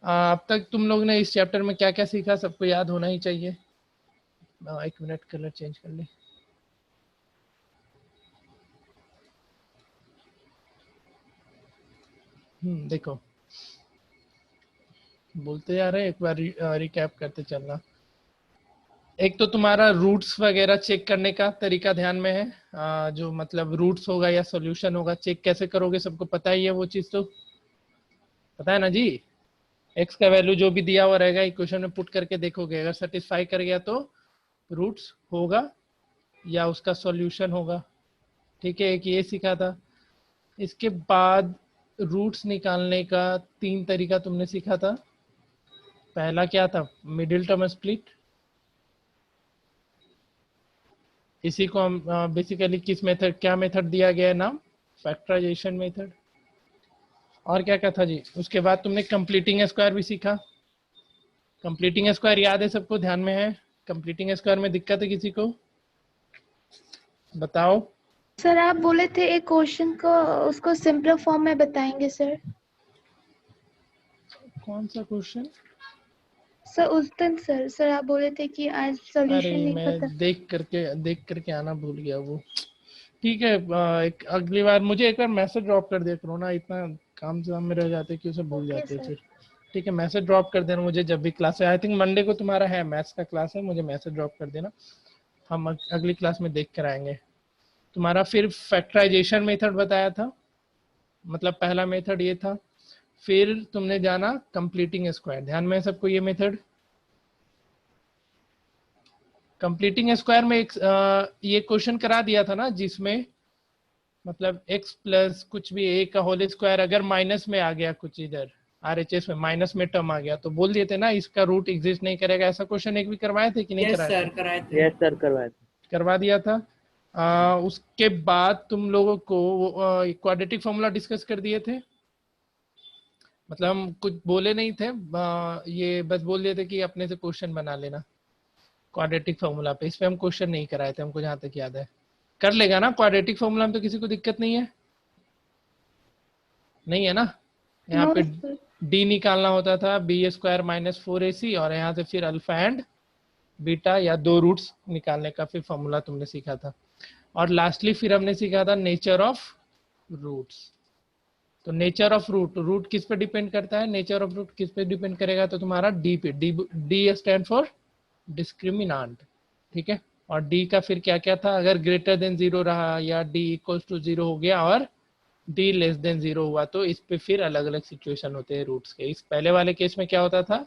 अब तक तुम लोग ने इस चैप्टर में क्या क्या सीखा, सबको याद होना ही चाहिए। एक मिनट, कलर चेंज कर ले। देखो, बोलते जा रहे हैं, एक बार रिकैप करते चलना। एक तो तुम्हारा रूट्स वगैरह चेक करने का तरीका ध्यान में है। जो मतलब रूट्स होगा या सॉल्यूशन होगा, चेक कैसे करोगे सबको पता ही है, वो चीज तो पता है ना जी। एक्स का वैल्यू जो भी दिया हुआ रहेगा इक्वेशन में पुट करके देखोगे, अगर सेटिस्फाई कर गया तो रूट्स होगा या उसका सॉल्यूशन होगा। ठीक है, एक ये सीखा था। इसके बाद रूट्स निकालने का 3 तरीका तुमने सीखा था। पहला क्या था, मिडिल टर्म स्प्लिट। इसी को हम बेसिकली किस मेथड, क्या मेथड दिया गया है नाम, फैक्टराइजेशन मेथड। और क्या क्या था जी, उसके बाद तुमने कंप्लीटिंग स्क्वायर भी सीखा। कंप्लीटिंग स्क्वायर याद है सबको, ध्यान में है? कंप्लीटिंग स्क्वायर में दिक्कत है किसी को, बताओ। सर आप बोले थे एक क्वेश्चन को उसको सिंपल फॉर्म में बताएंगे सर। कौन सा क्वेश्चन? सर उस दिन सर आप बोले थे कि आज अरे सॉल्यूशन नहीं पता। मैं देख करके आना भूल गया वो। ठीक है, एक अगली बार मुझे एक बार मैसेज ड्रॉप कर दिया करो ना, इतना काम से में रह जाते कि उसे भूल ओके जाते सर। फिर। ठीक है, मैसेज ड्रॉप कर देना मुझे जब भी क्लास है। आई थिंक मंडे को तुम्हारा है मैथ्स का क्लास है, मुझे मैसेज ड्रॉप कर देना, हम अगली क्लास में देख कर आएंगे। तुम्हारा फिर फैक्टराइजेशन मेथड बताया था, मतलब पहला मेथड ये था। फिर तुमने जाना कंप्लीटिंग स्क्वायर, ध्यान में है सबको ये मेथड। कंप्लीटिंग स्क्वायर में एक ये क्वेश्चन करा दिया था ना, जिसमें मतलब x प्लस कुछ भी a का होल स्क्वायर अगर माइनस में आ गया, कुछ इधर RHS में माइनस में टर्म आ गया तो बोल दिए थे ना इसका रूट एग्जिस्ट नहीं करेगा। ऐसा क्वेश्चन एक भी करवाए थे कि नहीं यस कराए थे? सर, कराए थे। यस सर, करवाए थे। करवा दिया था। उसके बाद तुम लोगों को क्वाड्रेटिक फॉर्मूला डिस्कस कर दिए थे। मतलब हम कुछ बोले नहीं थे, ये बस बोल दिए थे कि अपने से क्वेश्चन बना लेना क्वाड्रेटिक फॉर्मूला पे। इस पे हम क्वेश्चन नहीं कराए थे, हमको जहां तक याद है। कर लेगा ना क्वाड्रेटिक फॉर्मूला में, तो किसी को दिक्कत नहीं है? नहीं है ना? यहाँ नो पे सर। डी निकालना होता था, बी स्क्वायर माइनस 4AC, और यहाँ से फिर अल्फा एंड बीटा या दो रूट्स निकालने का फिर फॉर्मूला तुमने सीखा था। और लास्टली फिर हमने सीखा था नेचर ऑफ रूट्स। तो नेचर ऑफ रूट, रूट किस पे डिपेंड करता है, नेचर ऑफ रूट किस पे डिपेंड करेगा, तो तुम्हारा डी पे। D stand for discriminant. ठीक है, और डी का फिर क्या क्या था, अगर ग्रेटर देन 0 रहा या डी इक्वल्स टू 0 हो गया और डी लेस देन 0 हुआ, तो इस पे फिर अलग अलग सिचुएशन होते हैं रूट्स के। इस पहले वाले केस में क्या होता था,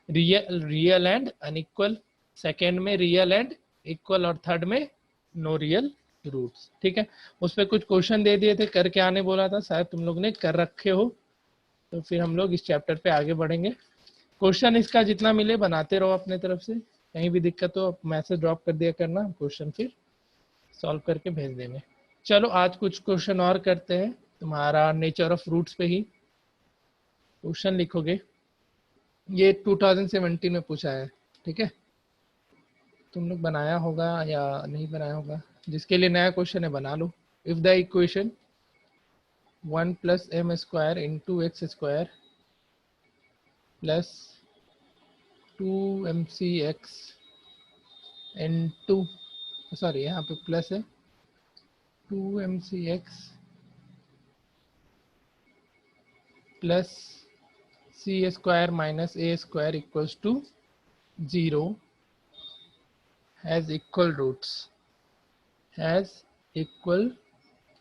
रियल एंड अनइक्वल, सेकेंड में रियल एंड इक्वल, और थर्ड में नो रियल रूट्स। ठीक है, उस पर कुछ क्वेश्चन दे दिए थे, करके आने बोला था, शायद तुम लोग ने कर रखे हो। तो फिर हम लोग इस चैप्टर पे आगे बढ़ेंगे। क्वेश्चन इसका जितना मिले बनाते रहो अपने तरफ से, कहीं भी दिक्कत हो मैसेज ड्रॉप कर दिया करना, क्वेश्चन फिर सॉल्व करके भेज देंगे। चलो आज कुछ क्वेश्चन और करते हैं, तुम्हारा नेचर ऑफ रूट्स पे ही क्वेश्चन लिखोगे। ये 2017 में पूछा है, ठीक है? तुम लोग बनाया होगा या नहीं बनाया होगा, जिसके लिए नया क्वेश्चन है बना लो। If the equation 1 plus m square into x square plus 2mcx into, sorry यहाँ पे प्लस है, 2mcx plus c square minus a square equals to 0 has equal roots, has equal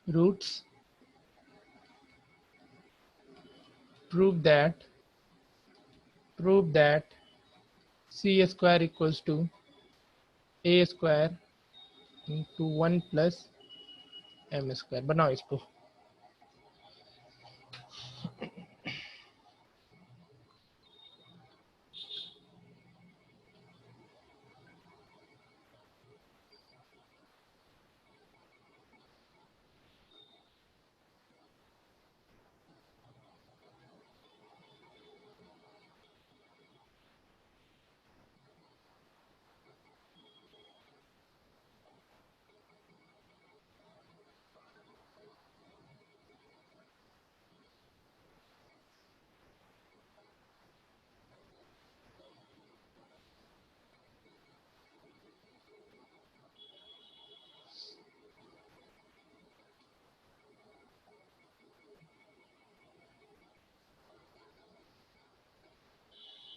roots, prove that c square equals to a square into 1 plus m square। बनाओ इसको।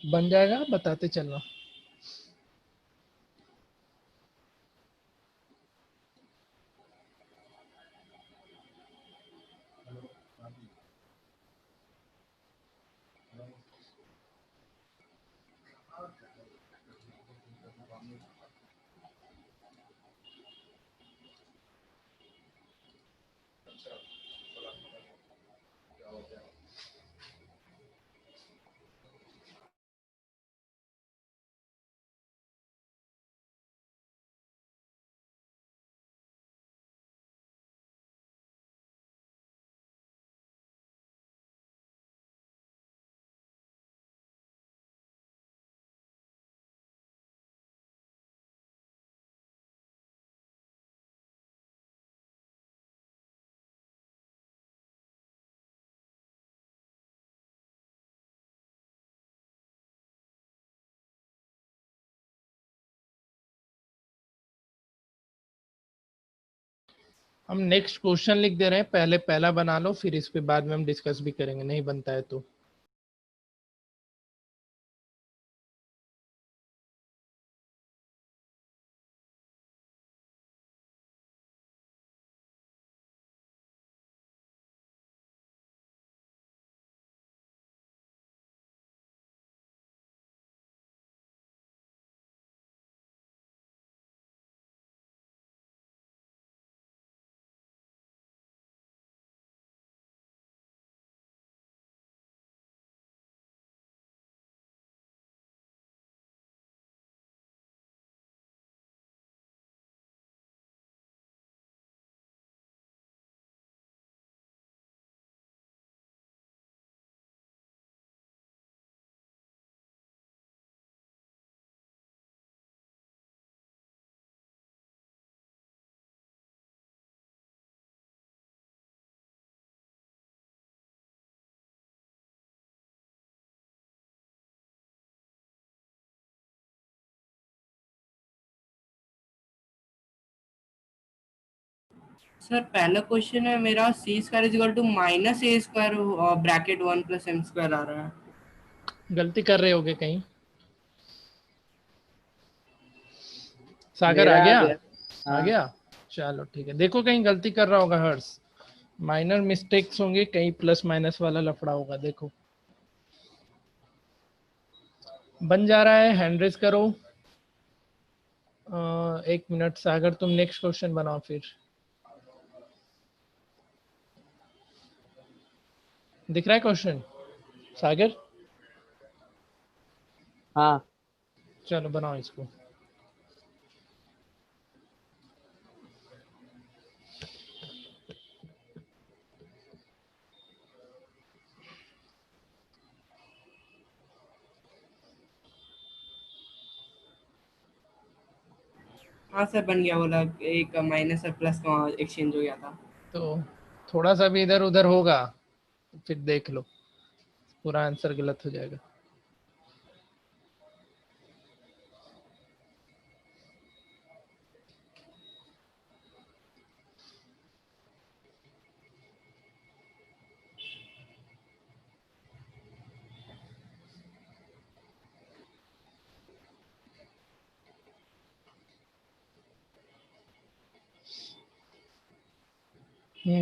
बन जाएगा, बताते चलना। हम नेक्स्ट क्वेश्चन लिख दे रहे हैं, पहले पहला बना लो, फिर इस पे बाद में हम डिस्कस भी करेंगे, नहीं बनता है तो। सर पहला क्वेश्चन है मेरा, c square is equal to minus a square bracket 1 + m² आ रहा है। गलती कर रहे होगे कहीं। सागर आ मेरा गया? आ हाँ। गया, चलो ठीक है। देखो कहीं गलती कर रहा होगा हर्ष, माइनर मिस्टेक्स होंगे कहीं, प्लस माइनस वाला लफड़ा होगा। देखो बन जा रहा है, हैंड रेज करो। 1 मिनट सागर, तुम नेक्स्ट क्वेश्चन बनाओ फिर। दिख रहा है क्वेश्चन सागर? हाँ चलो बनाओ इसको। हाँ सर बन गया, बोला एक माइनस और प्लस का एक्सचेंज हो गया था। तो थोड़ा सा भी इधर उधर होगा तो फिर देख लो, पूरा आंसर गलत हो जाएगा।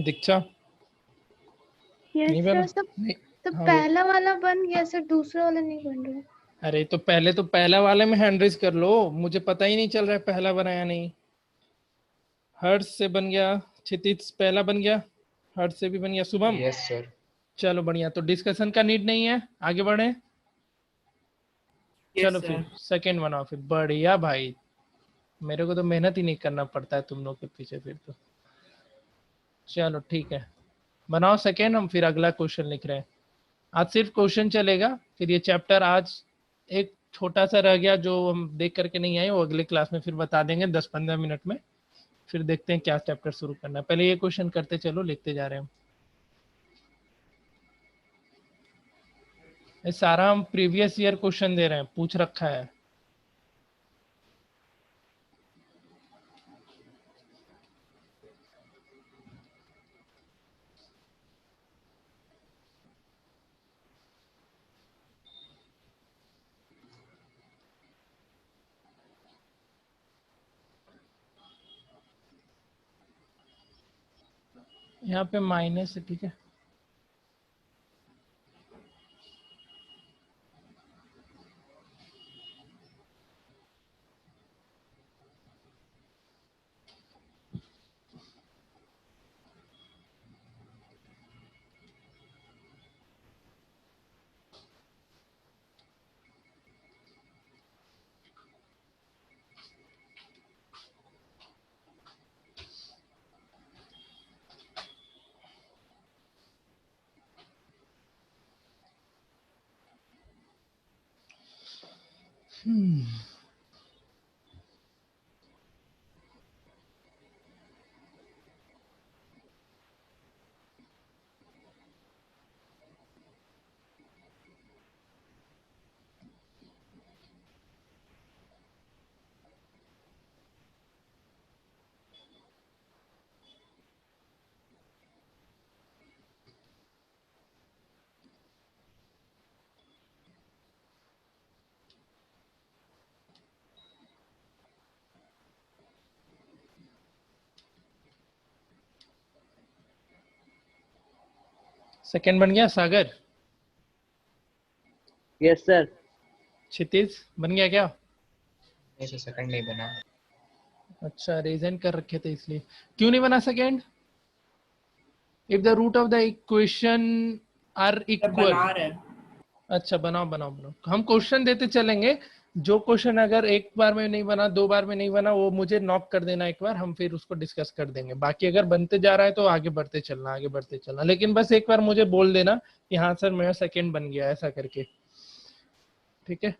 दीक्षा यस नहीं सर। बना? तो नहीं। तो हाँ वो, पहला वाला बन गया सर, दूसरा वाला नहीं बन रहा है। अरे तो पहले तो पहला वाले में हैंड रेज कर लो, मुझे पता ही नहीं चल रहा है पहला बना या नहीं। हर्ष से बन गया, क्षितिज पहला बन गया, हर्ष से भी बन गया, शुभम। Yes sir. चलो बढ़िया, तो डिस्कशन का नीड नहीं है, आगे बढ़े। चलो यस फिर सर। सेकंड बनाओ फिर, बढ़िया भाई। मेरे को तो मेहनत ही नहीं करना पड़ता है तुम लोग के पीछे फिर तो। चलो ठीक है, बनाओ सेकेंड, हम फिर अगला क्वेश्चन लिख रहे हैं। आज सिर्फ क्वेश्चन चलेगा, फिर ये चैप्टर आज एक छोटा सा रह गया जो हम देख करके नहीं आए, वो अगले क्लास में फिर बता देंगे 10-15 मिनट में। फिर देखते हैं क्या चैप्टर शुरू करना है, पहले ये क्वेश्चन करते चलो, लिखते जा रहे हैं हम। ये सारा हम प्रीवियस ईयर क्वेश्चन दे रहे हैं, पूछ रखा है। यहाँ पे माइनस है, ठीक है। सेकंड बन गया सागर? Yes sir. क्षितिज बन गया क्या? नहीं सेकंड नहीं बना। अच्छा, रीजन कर रखे थे इसलिए। क्यों नहीं बना second? If the root of the equation are equal. बना रहे हैं। अच्छा, बनाओ बनाओ बनाओ, हम क्वेश्चन देते चलेंगे। जो क्वेश्चन अगर एक बार में नहीं बना, दो बार में नहीं बना, वो मुझे नॉक कर देना एक बार, हम फिर उसको डिस्कस कर देंगे। बाकी अगर बनते जा रहा है तो आगे बढ़ते चलना, आगे बढ़ते चलना, लेकिन बस एक बार मुझे बोल देना कि हाँ सर मेरा सेकंड बन गया, ऐसा करके, ठीक है।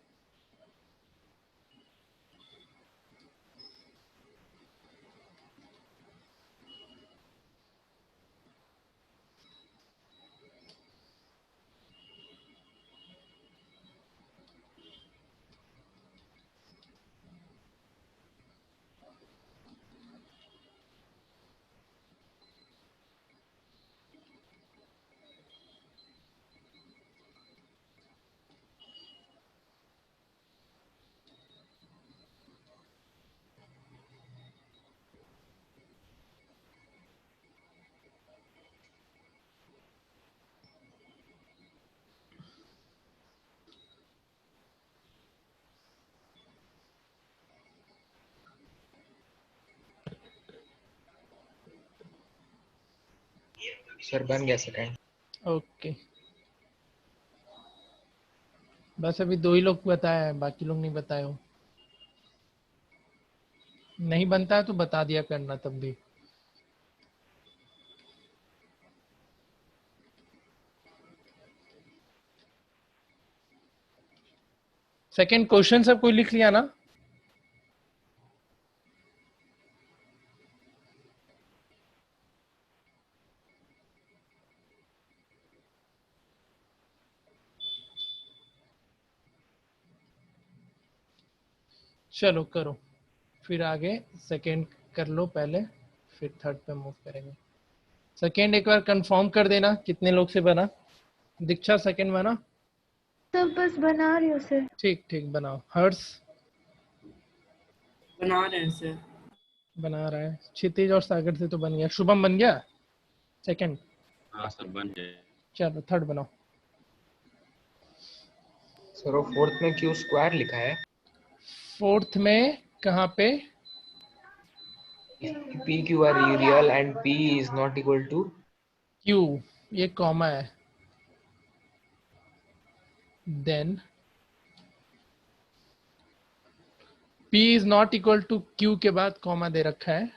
सर बन गया सेकंड। ओके, बस अभी दो ही लोग बताए हैं, बाकी लोग नहीं बताए हो। नहीं बनता है तो बता दिया करना तब भी। सेकंड क्वेश्चन सब कोई लिख लिया ना? चलो करो, फिर आगे सेकंड कर लो पहले, फिर थर्ड पे मूव करेंगे। सेकंड एक बार कंफर्म कर देना कितने लोग से बना। दीक्षा सेकंड बना? सब बस बना रही हूँ सर। ठीक ठीक, बनाओ। हर्ष बना रहे हैं सर। बना रहा है। क्षितिज और सागर से तो बन गया। शुभम बन गया सेकंड? हाँ सर बन गए। चलो थर्ड बनाओ। सर वो फोर्थ में क्यू स्क्वायर लिखा है। फोर्थ में कहाँ पे? P Q R real and P is not equal to. Q, ये कॉमा है। Then P is not equal to Q के बाद कॉमा दे रखा है।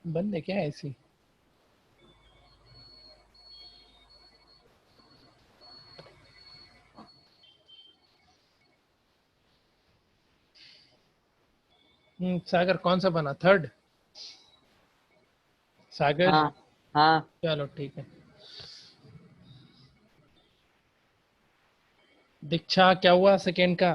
बंद है क्या ऐसी? सागर कौन सा बना, थर्ड? सागर हाँ हाँ चलो ठीक है। दीक्षा क्या हुआ सेकेंड का?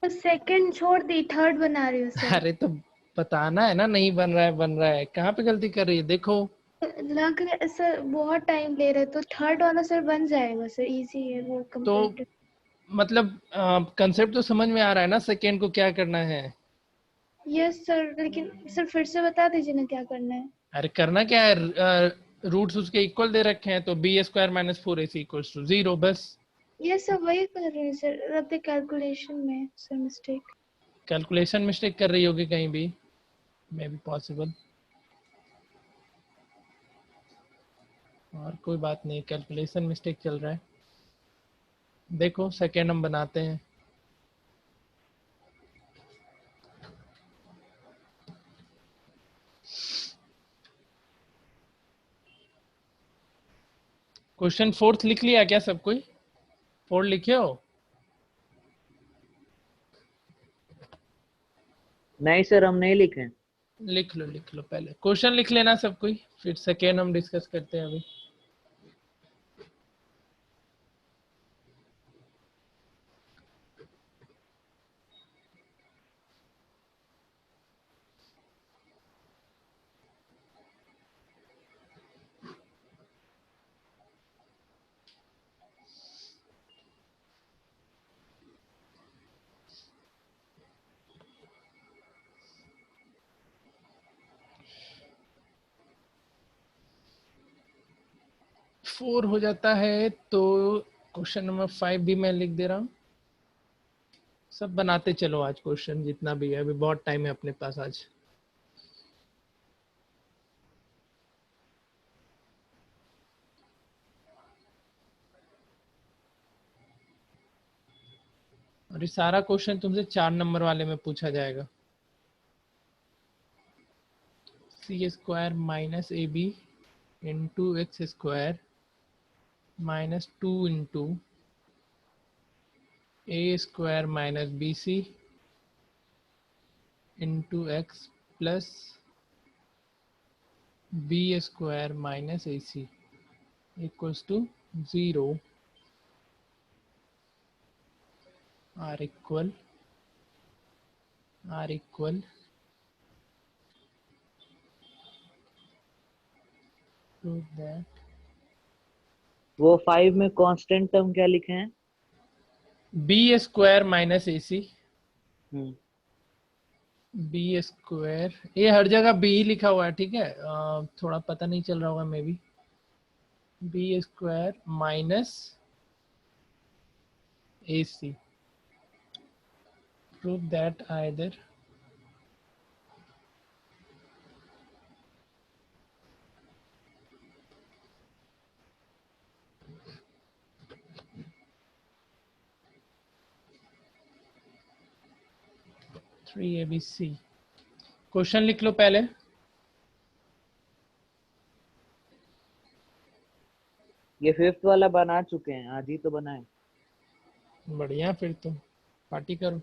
तो सेकंड छोड़ दी, थर्ड बना रही हूँ सर। अरे तो बताना है ना, नहीं बन रहा है बन रहा है, कहाँ पे गलती कर रही है देखो। लग रहा है सर बहुत टाइम ले रहे, तो थर्ड वाला सर बन जाएगा सर, इजी है वो तो कंपेरेटिव। मतलब कंसेप्ट तो समझ में आ रहा है ना, सेकेंड को क्या करना है? यस सर, लेकिन सर फिर से बता दीजिए ना क्या करना है। अरे करना क्या है, रूट्स उसके इक्वल दे रखे हैं, तो B square minus four A C equals to 0 बस। यस सर वही कर रहे हैं सर, अब कैलकुलेशन में सर मिस्टेक। कैलकुलेशन मिस्टेक कर रही होगी कहीं भी, मे बी पॉसिबल। और कोई बात नहीं, कैलकुलेशन मिस्टेक चल रहा है। देखो सेकेंड हम बनाते हैं। क्वेश्चन फोर्थ लिख लिया क्या सब कोई? फोर्थ लिखे हो? नहीं सर, हम नहीं लिखे। लिख लो पहले क्वेश्चन लिख लेना सब कोई, फिर सेकेंड हम डिस्कस करते हैं अभी। फोर हो जाता है तो क्वेश्चन नंबर 5 भी मैं लिख दे रहा हूँ। सब बनाते चलो आज, क्वेश्चन जितना भी है, अभी बहुत टाइम है अपने पास आज। और ये सारा क्वेश्चन तुमसे 4 नंबर वाले में पूछा जाएगा। C square minus A b into x square minus 2 into a square minus b c into x plus b square minus A C equals to 0 are equal prove that वो 5 में constant term क्या लिखे हैं? B square minus ए सी, हम्म, B square, ये हर जगह B ही लिखा हुआ है ठीक है, थोड़ा पता नहीं चल रहा होगा maybe. B square minus A C, prove that either three A B C. Question लिख लो पहले। ये फिफ्थ वाला बना चुके हैं, आज ही तो बनाए। बढ़िया, फिर तो पार्टी करो।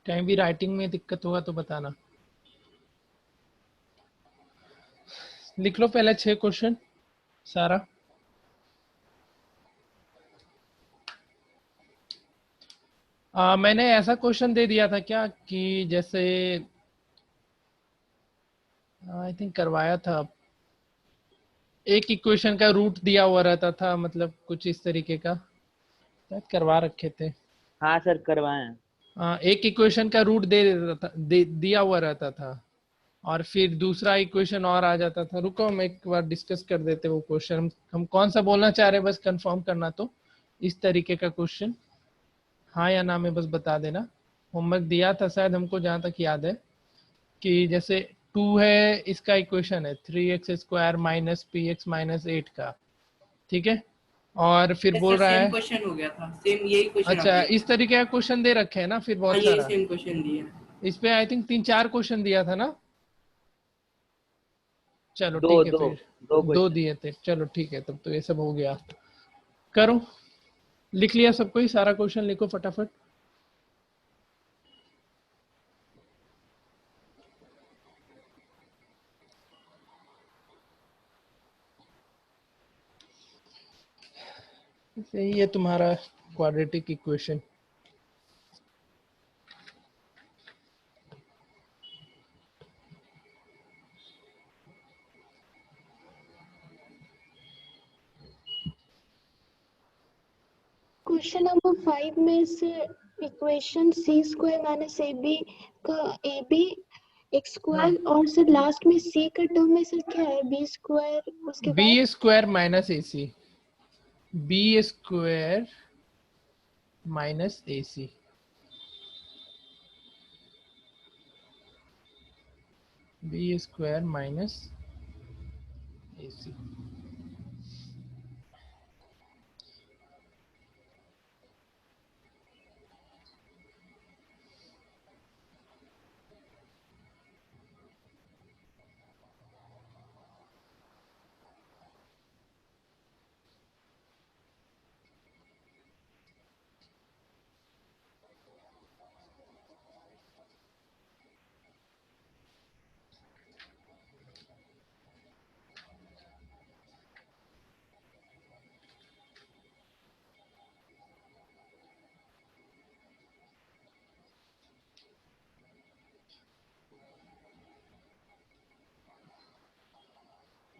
कहीं भी राइटिंग में दिक्कत होगा तो बताना। लिख लो पहले 6 क्वेश्चन सारा। मैंने ऐसा क्वेश्चन दे दिया था क्या कि जैसे आई थिंक करवाया था, एक इक्वेशन का रूट दिया हुआ रहता था, मतलब कुछ इस तरीके का शायद करवा रखे थे। हाँ सर करवाए हैं। एक इक्वेशन का रूट दे देता था, दिया हुआ रहता था, और फिर दूसरा इक्वेशन और आ जाता था। रुको हम एक बार डिस्कस कर देते वो क्वेश्चन, हम कौन सा बोलना चाह रहे हैं बस कंफर्म करना। तो इस तरीके का क्वेश्चन हाँ या ना में बस बता देना। होमवर्क दिया था शायद हमको, जहाँ तक याद है, कि जैसे 2 है, इसका इक्वेशन है 3x² माइनस px माइनस 8 का, ठीक है, और फिर बोल रहा सेम है क्वेश्चन हो गया था, सेम यही क्वेश्चन। अच्छा इस तरीके का क्वेश्चन दे रखे हैं ना, फिर हाँ बहुत यही सारा सेम क्वेश्चन दिया। इस पे आई थिंक 3-4 क्वेश्चन दिया था ना। चलो दो ठीक है, दो फिर दो 2 क्वेश्चन। दिए थे। चलो ठीक है, तब तो ये सब हो गया। करो, लिख लिया सबको ही, सारा क्वेश्चन लिखो फटाफट। यही है तुम्हारा क्वाड्रेटिक इक्वेशन। क्वेश्चन नंबर 5 में से इक्वेशन सी स्क्वायर माइनस ए बी का ए बी एक्स स्क्वायर और सर लास्ट में सी का टर्म में सर क्या है, बी स्क्वायर उसके बाद b² minus ac, b² minus ac, b² minus ac।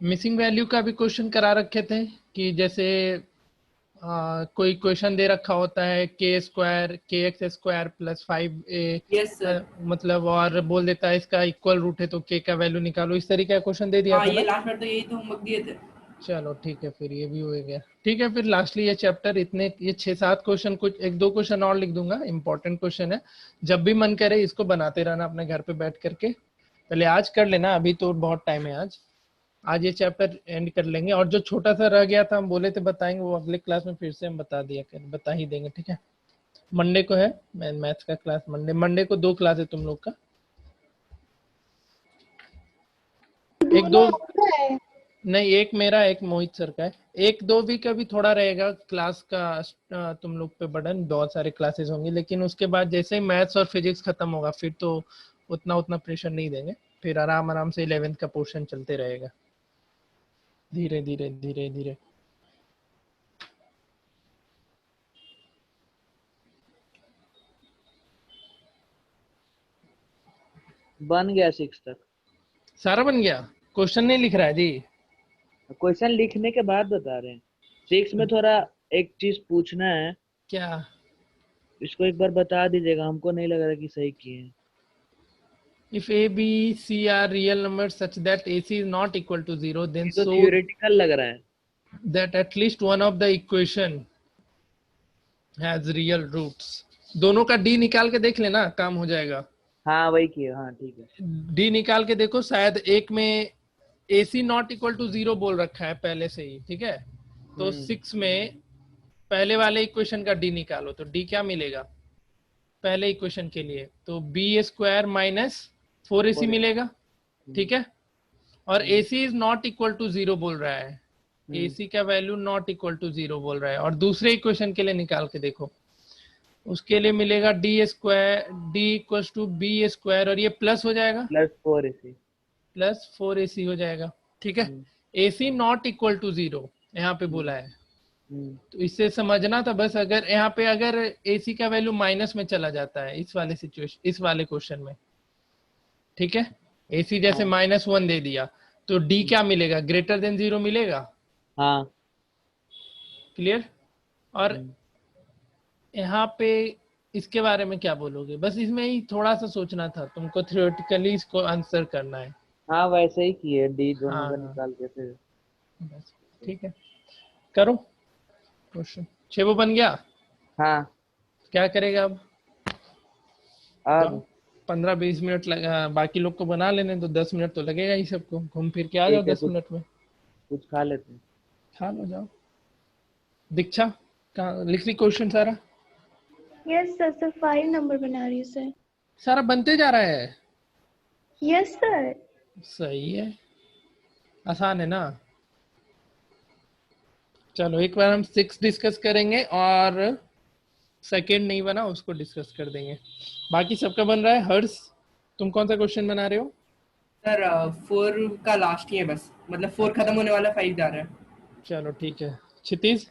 Missing value का भी क्वेश्चन करा रखे थे कि जैसे कोई क्वेश्चन दे रखा होता है kx² plus 5a, yes sir. मतलब और बोल देता है इसका इक्वल रूट है तो k का वैल्यू निकालो, इस तरीके का क्वेश्चन दे दिया हाँ था ये ना। लास्ट बार तो यही तो होमवर्क दिए थे। चलो ठीक है, फिर ये भी हो गया। ठीक है, फिर लास्टली ये चैप्टर इतने, ये 6-7 क्वेश्चन, कुछ 1-2 क्वेश्चन और लिख दूंगा, इंपॉर्टेंट क्वेश्चन है। जब भी मन करे इसको बनाते रहना अपने घर पे बैठ करके। पहले आज कर लेना, अभी तो बहुत टाइम है। आज ये चैप्टर एंड कर लेंगे, और जो छोटा सा रह गया था हम बोले थे बताएंगे, वो अगले क्लास में फिर से हम बता ही देंगे, ठीक है। मंडे को है मैथ्स का क्लास, मंडे को 2 क्लास है तुम लोग का, 1-2 है। नहीं, एक मेरा एक मोहित सर का है, 1-2 भी का भी थोड़ा रहेगा क्लास का। तुम लोग पे बर्डन, बहुत सारे क्लासेस होंगे, लेकिन उसके बाद जैसे ही मैथ्स और फिजिक्स खत्म होगा फिर तो उतना प्रेशर नहीं देंगे, फिर आराम से 11th का पोर्शन चलते रहेगा धीरे धीरे धीरे धीरे। बन गया 6 तक। सारा बन गया, क्वेश्चन नहीं लिख रहा है जी। क्वेश्चन लिखने के बाद बता रहे हैं। 6 में थोड़ा एक चीज पूछना है, क्या? इसको एक बार बता दीजिएगा, हमको नहीं लग रहा कि सही किए हैं। If A, B, C are real numbers such that AC is not equal to 0, then ये तो so थियोरेटिकल लग रहा है। that at least one of the equation has real roots। दोनों का D निकाल के देख लेना, काम हो जाएगा। हाँ वही किए, हाँ ठीक है। D निकाल के देखो, शायद एक में AC नॉट इक्वल टू 0 बोल रखा है पहले से ही, ठीक है। तो 6 में पहले वाले इक्वेशन का D निकालो, तो D क्या मिलेगा पहले इक्वेशन के लिए, तो b² माइनस 4ac मिलेगा, ठीक है। और AC is not equal to 0 बोल रहा है, AC का वैल्यू नॉट इक्वल टू 0 बोल रहा है। और दूसरे इक्वेशन के लिए निकाल के देखो, उसके लिए मिलेगा D square, D equals to B square, और ये प्लस हो जाएगा, +4AC। प्लस 4AC हो जाएगा। ठीक है, AC नॉट इक्वल टू 0 यहाँ पे बोला है, तो इससे समझना था बस, अगर यहाँ पे अगर AC का वैल्यू माइनस में चला जाता है इस वाले सिचुएशन, इस वाले क्वेश्चन में, ठीक है, AC जैसे -1 दे दिया, तो D क्या मिलेगा, ग्रेटर देन 0 मिलेगा। हाँ। क्लियर। और यहाँ पे इसके बारे में क्या बोलोगे, बस इसमें ही थोड़ा सा सोचना था तुमको, थ्योरेटिकली इसको आंसर करना है। हाँ वैसे ही किए, डी दोनों का हाँ निकाल के फिर। बस ठीक है, करो क्वेश्चन। 6 वो बन गया, हाँ। क्या करेगा अब, तो अब 15-20 मिनट लगा, बाकी लोग को बना लेने तो 10 मिनट तो लगेगा ही सबको, घूम फिर के आ जाओ ठीक है, 10 मिनट में। कुछ खा लेते हैं। खा लो जाओ। दीक्षा कहाँ लिख ली क्वेश्चन सारा, यस सर, सर 5 नंबर बना रही हूँ सर। सारा बनते जा रहा है, यस सर। सही है, आसान है ना। चलो एक बार हम 6 डिस्कस करेंगे, और सेकंड नहीं बना उसको डिस्कस कर देंगे। बाकी सबका बन रहा है। हर्ष तुम कौन सा क्वेश्चन बना रहे हो। सर 4 का लास्ट ही है बस, मतलब 4 खत्म होने वाला, 5 जा रहा है। चलो ठीक है। क्षितिज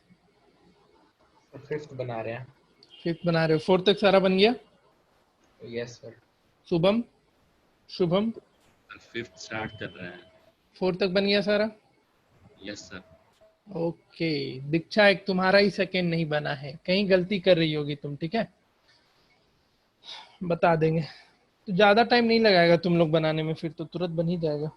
फिफ्थ बना रहे हैं। 5th बना रहे हो, 4th तक सारा बन गया। Yes sir. Shubham, Shubham 5th start कर रहे हैं। 4th तक बन गया सारा। Yes sir. ओके, दीक्षा एक तुम्हारा ही सेकंड नहीं बना है, कहीं गलती कर रही होगी तुम, ठीक है, बता देंगे। तो ज्यादा टाइम नहीं लगाएगा तुम लोग बनाने में, फिर तो तुरंत बन ही जाएगा।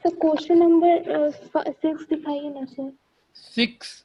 सर क्वेश्चन नंबर 6 दिखाइए ना सर। 6,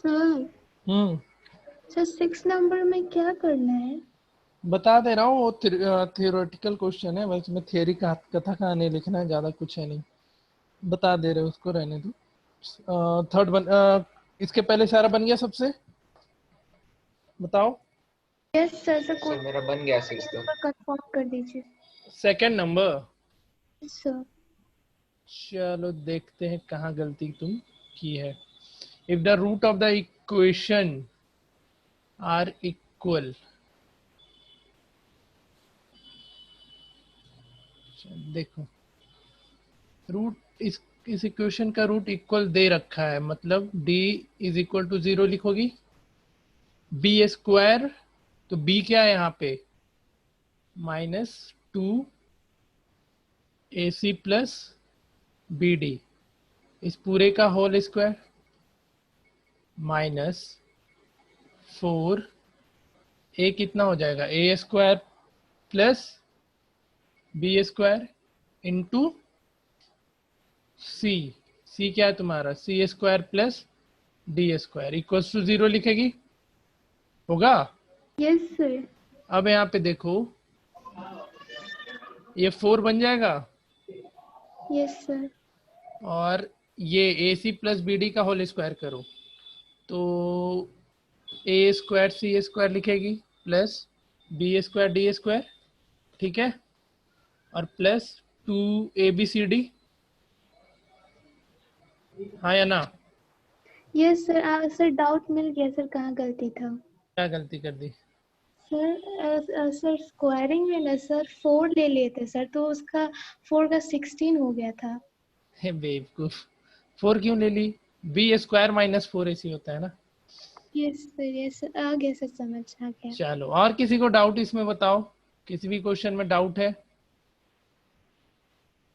सर हम्म, सर 6 नंबर में क्या करना है? बता दे रहा हूँ, वो थियोरेटिकल क्वेश्चन है, बस में थियरी का कथा कहानी लिखना है, ज्यादा कुछ है नहीं, बता दे रहे, उसको रहने दो। थर्ड इसके पहले सारा बन गया सबसे, बताओ। यस सर सर सर मेरा बन गया 6 तो। कंफर्म कर दीजिए। सेकंड नंबर, सर चलो देखते हैं कहाँ गलती तुम की है। If the root of the equation are equal, देखो रूट इस इक्वेशन का रूट इक्वल दे रखा है, मतलब d इज इक्वल टू 0 लिखोगी, बी स्क्वायर, तो b क्या है यहाँ पे, -2 AC प्लस BD, इस पूरे का होल स्क्वायर, -4 कितना हो जाएगा, A square plus B square into C क्या है तुम्हारा, C square plus D square equals to 0 लिखेगी, होगा। Yes sir. अब यहाँ पे देखो, ये 4 बन जाएगा, यस सर। और ये AC प्लस BD का होल स्क्वायर करो, तो A स्क्वायर C स्क्वायर लिखेगी plus B square D square, ठीक है, और प्लस 2ABCD, हाँ या ना। Yes sir. सर डाउट मिल गया सर, कहाँ गलती था? क्या गलती कर दी? सर सर स्क्वायरिंग में ना सर 4 ले लेते सर, तो उसका 4 का 16 हो गया था। हे बेवकूफ, 4 क्यों ले ली, B स्क्वायर -4AC होता है ना। यस सर आ गया सर, समझ आ गया। चलो, और किसी को डाउट इसमें बताओ, किसी भी क्वेश्चन में डाउट है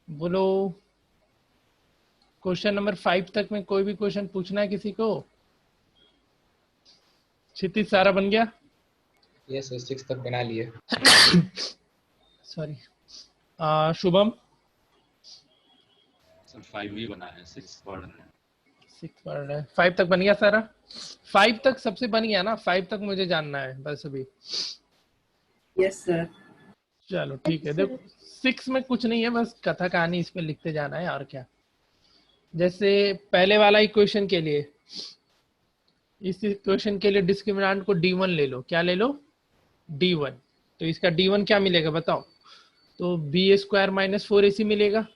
बोलो। क्वेश्चन नंबर 5 तक में कोई भी क्वेश्चन पूछना है किसी को? क्षितिज सारा बन गया? यस सर 6 तक बना लिए। सॉरी, शुभम? सर 5 ही बना है, 6 पढ़ रहे हैं। 6 पढ़ रहे हैं, 5 तक बन गया सारा? 5 तक सबसे बन गया ना, 5 तक मुझे जानना है बस अभी। Yes sir. चलो ठीक है, देखो 6 में कुछ नहीं है, बस कथा कहानी इस पे लिखते जाना है, और क्या। जैसे पहले वाला इक्वेशन के लिए, इस इक्वेशन के लिए डिस्क्रिमिनेंट को D1 ले लो, क्या ले लो, D1, तो इसका D1 क्या मिलेगा बताओ, तो B स्क्वायर -4AC मिलेगा,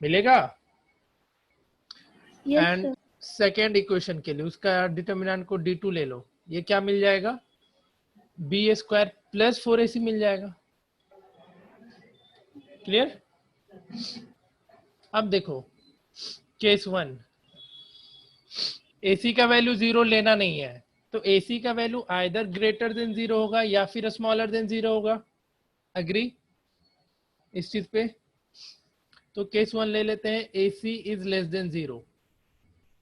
मिलेगा। Yes and sir. Second equation के लिए उसका डिटर्मिनेंट को D2 ले लो, ये क्या मिल जाएगा, B स्क्वायर प्लस 4AC मिल जाएगा। क्लियर? अब देखो केस 1, AC का वैल्यू 0 लेना नहीं है, तो AC का वैल्यू आइदर ग्रेटर देन 0 होगा या फिर स्मॉलर देन 0 होगा। अग्री इस चीज पे? तो केस 1 ले लेते हैं, AC इज लेस देन 0।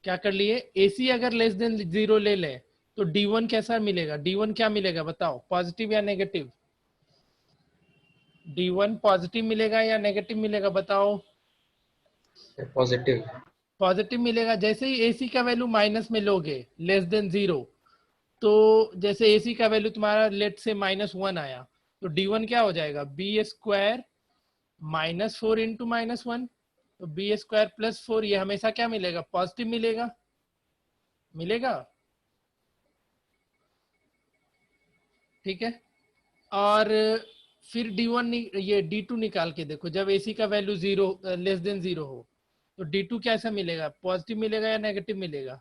क्या कर लिए, AC अगर लेस देन 0 ले लें तो D1 कैसा मिलेगा, D1 क्या मिलेगा बताओ, पॉजिटिव या नेगेटिव? D1 पॉजिटिव मिलेगा या नेगेटिव मिलेगा बताओ? पॉजिटिव। पॉजिटिव मिलेगा। जैसे ही AC का वैल्यू माइनस में लोगे, लेस देन 0, तो जैसे AC का वैल्यू तुम्हारा लेट से -1 आया, तो D1 क्या हो जाएगा, B स्क्वायर -4 इंटू -1, तो B स्क्वायर प्लस 4, ये हमेशा क्या मिलेगा, पॉजिटिव मिलेगा, मिलेगा, ठीक है। और फिर D1 ये D2 निकाल के देखो, जब AC का वैल्यू 0 लेस देन 0 हो, तो D2 कैसा मिलेगा, पॉजिटिव मिलेगा या नेगेटिव मिलेगा?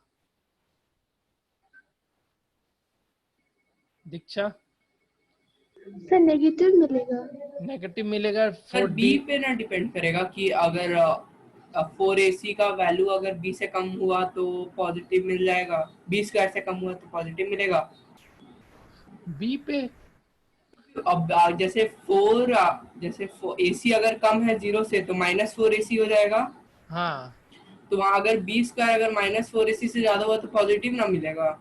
दीक्षा? सर नेगेटिव मिलेगा। नेगेटिव मिलेगा। सर बी पे ना डिपेंड करेगा कि अगर 4AC का वैल्यू अगर B से कम हुआ तो पॉजिटिव मिल जाएगा, B स्क्वायर से कम हुआ तो पॉजिटिव मिलेगा। बी पे अब जैसे जैसे AC अगर कम है 0 से तो -4AC हो जाएगा। हाँ, तो वहाँ अगर B स्क्वायर अगर -4AC से ज्यादा हुआ तो पॉजिटिव ना मिलेगा।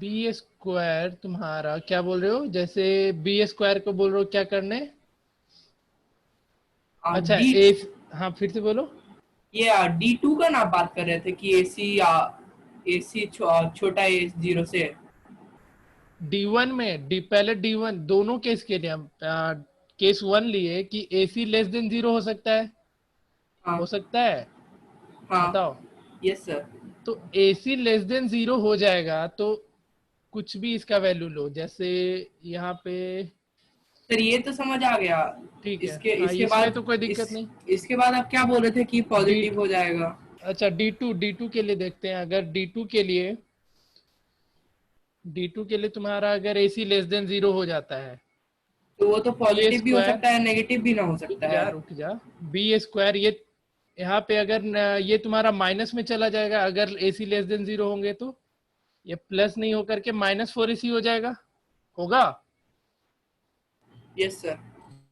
बी स्क्वायर तुम्हारा क्या बोल रहे हो, जैसे बी स्क्वायर को बोल रहे हो क्या करने? अच्छा B हाँ फिर से बोलो। ये D2 का ना बात कर रहे थे कि AC छोटा है 0 से। D1 में पहले D1 दोनों केस के लिए हम केस 1 लिए कि AC लेस देन 0 हो सकता है, हाँ हो सकता है, हाँ बताओ। Yes sir. तो AC लेस देन 0 हो जाएगा तो कुछ भी इसका वैल्यू लो, जैसे यहाँ पे सर ये तो समझ आ गया। ठीक है, इसके हाँ इसके इसमें बाद तो कोई दिक्कत नहीं। इसके बाद आप क्या बोल रहे थे कि डी पॉजिटिव हो जाएगा? अच्छा D2 के लिए देखते हैं। अगर D2 के लिए तुम्हारा अगर AC लेस देन 0 हो जाता है तो वो तो बी ए पॉजिटिव भी हो स्क्वायर, सकता है, नेगेटिव भी ना हो रुक सकता जा है। रुक जा, B² ये यहाँ पे अगर ये तुम्हारा माइनस में चला जाएगा अगर AC लेस देन 0 होंगे तो ये प्लस नहीं होकर के -4AC हो जाएगा, होगा। Yes sir.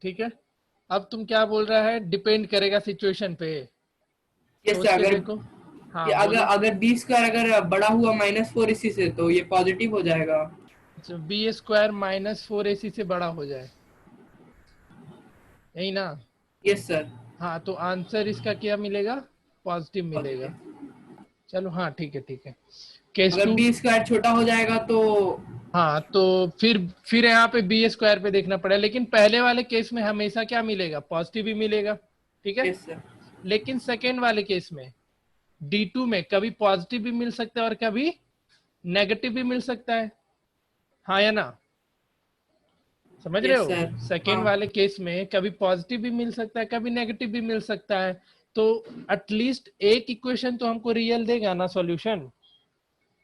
ठीक है, अब तुम क्या बोल रहा है, डिपेंड करेगा सिचुएशन पे, यस सोच सर। के अगर देखो। ये हाँ अगर बोलो। अगर B² अगर बड़ा हुआ -4 इसी से तो ये पॉजिटिव हो जाएगा। अच्छा B² -4AC से बड़ा हो जाए, यही ना। Yes sir. हाँ तो आंसर इसका क्या मिलेगा, पॉजिटिव मिलेगा। चलो हाँ ठीक है ठीक है। केस अगर 2, B² छोटा हो जाएगा तो हाँ तो फिर यहाँ पे B² पे देखना पड़ेगा, लेकिन पहले वाले केस में हमेशा क्या मिलेगा, पॉजिटिव ही मिलेगा। ठीक है, यस सर। लेकिन सेकेंड वाले केस में D2 में कभी पॉजिटिव भी मिल सकता है और कभी नेगेटिव भी मिल सकता है, हाँ या ना, समझ रहे यस हो। सर। सेकेंड हाँ वाले केस में कभी पॉजिटिव भी मिल सकता है कभी नेगेटिव भी मिल सकता है, तो एटलीस्ट एक इक्वेशन तो हमको रियल देगा ना सॉल्यूशन।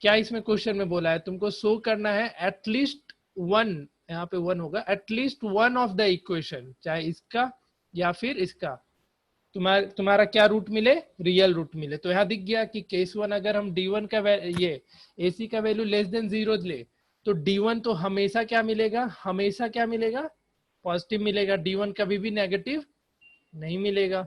क्या इसमें क्वेश्चन में बोला है, तुमको शो करना है एटलीस्ट वन, यहाँ पे वन होगा, at least one of the equation, चाहे इसका या फिर इसका, तुम्हारा क्या रूट मिले, रियल रूट मिले। तो यहाँ दिख गया कि केस 1 अगर हम D1 का ये AC का वैल्यू लेस देन 0 ले तो D1 तो हमेशा क्या मिलेगा, हमेशा क्या मिलेगा, पॉजिटिव मिलेगा। D1 कभी भी नेगेटिव नहीं मिलेगा।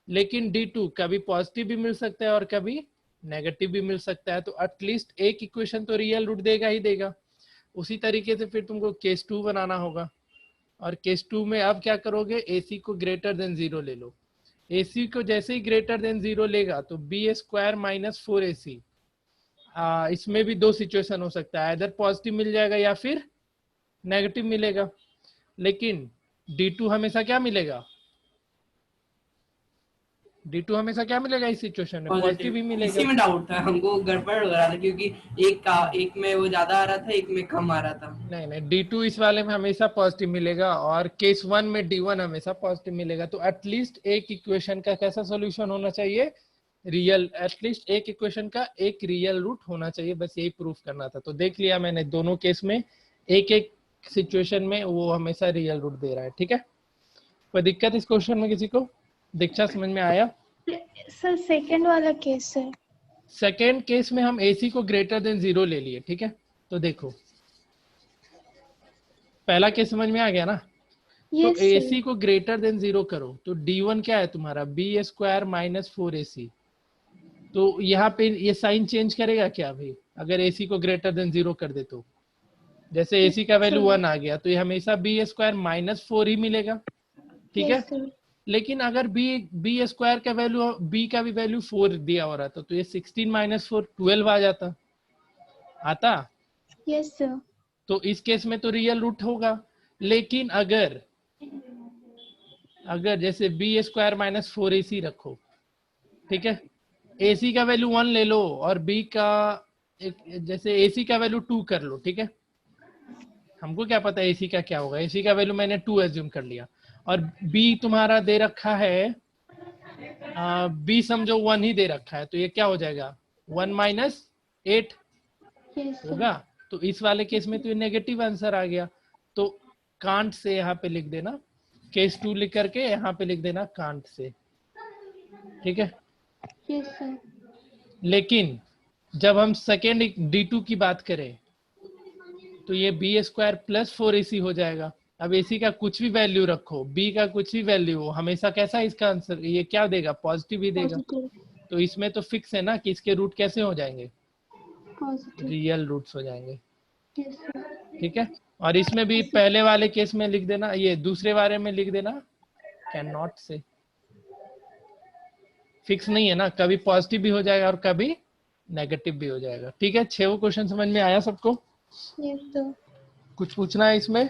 लेकिन D2 कभी पॉजिटिव भी मिल सकता है और कभी नेगेटिव भी मिल सकता है, तो एटलीस्ट एक इक्वेशन तो रियल रूट देगा ही देगा। उसी तरीके से फिर तुमको केस 2 बनाना होगा, और केस 2 में अब क्या करोगे, AC को ग्रेटर देन 0 ले लो। AC को जैसे ही ग्रेटर देन 0 लेगा तो B² -4AC, इसमें भी दो सिचुएशन हो सकता है, इधर पॉजिटिव मिल जाएगा या फिर नेगेटिव मिलेगा। लेकिन D2 हमेशा क्या मिलेगा, D2 हमेशा क्या मिलेगा इस सिचुएशन में, पॉजिटिव ही पॉजिटिव। मिलेगा। इसी में डाउट था हमको, गड़बड़ हो रहा था क्योंकि एक में वो ज्यादा आ रहा था, एक में कम आ रहा था। नहीं नहीं, D2 इस वाले में हमेशा पॉजिटिव मिलेगा और केस 1 में D1 हमेशा पॉजिटिव मिलेगा। तो एटलीस्ट एक इक्वेशन का कैसा सॉल्यूशन होना चाहिए, रियल, एटलीस्ट एक इक्वेशन का एक रियल रूट होना चाहिए, बस यही प्रूफ करना था। तो देख लिया मैंने, दोनों केस में एक एक सिचुएशन में वो हमेशा रियल रूट दे रहा है। ठीक है, कोई दिक्कत इस क्वेश्चन में किसी को, दीक्षा समझ में आया। सर सेकंड वाला केस है। सेकेंड केस में हम AC को ग्रेटर देन 0 ले लिए। ठीक है, तो देखो पहला केस समझ में आ गया ना। तो यस AC को ग्रेटर देन 0 करो तो D1 क्या है तुम्हारा, B² -4AC। तो यहाँ पे ये साइन चेंज करेगा क्या अभी, अगर AC को ग्रेटर देन 0 कर दे तो, जैसे AC का वैल्यू 1 आ गया तो ये हमेशा B² -4 ही मिलेगा। ठीक है, यस सर। लेकिन अगर B² का वैल्यू, B का भी वैल्यू 4 दिया हो रहा था तो ये 16 - 4 12 आ जाता, आता। Yes sir. तो इस केस में तो रियल रूट होगा। लेकिन अगर जैसे B² -4AC रखो, ठीक है, AC का वैल्यू 1 ले लो और B का जैसे AC का वैल्यू 2 कर लो। ठीक है, हमको क्या पता AC का क्या होगा, AC का वैल्यू मैंने 2 एज्यूम कर लिया, और B तुम्हारा दे रखा है B समझो 1 ही दे रखा है, तो ये क्या हो जाएगा, 1 - 8 यस सर। होगा। तो इस वाले केस में तो ये नेगेटिव आंसर आ गया, तो कांट से यहाँ पे लिख देना, केस 2 लिख करके यहाँ पे लिख देना कांट से। ठीक है, यस सर। लेकिन जब हम सेकेंड D2 की बात करें तो ये B² +4AC हो जाएगा। अब AC का कुछ भी वैल्यू रखो, B का कुछ भी वैल्यू हो, हमेशा कैसा इसका आंसर ये क्या देगा, पॉजिटिव ही देगा। पॉजिटिव। तो इसमें तो फिक्स है ना कि इसके रूट कैसे हो जाएंगे, पॉजिटिव। रियल रूट्स हो जाएंगे। Yes sir. ठीक है, और इसमें भी पहले वाले केस में लिख देना, ये दूसरे वाले में लिख देना कैन नॉट से। फिक्स नहीं है ना, कभी पॉजिटिव भी हो जाएगा और कभी नेगेटिव भी हो जाएगा। ठीक है, 6 क्वेश्चन समझ में आया सबको? Yes sir. कुछ पूछना है इसमें?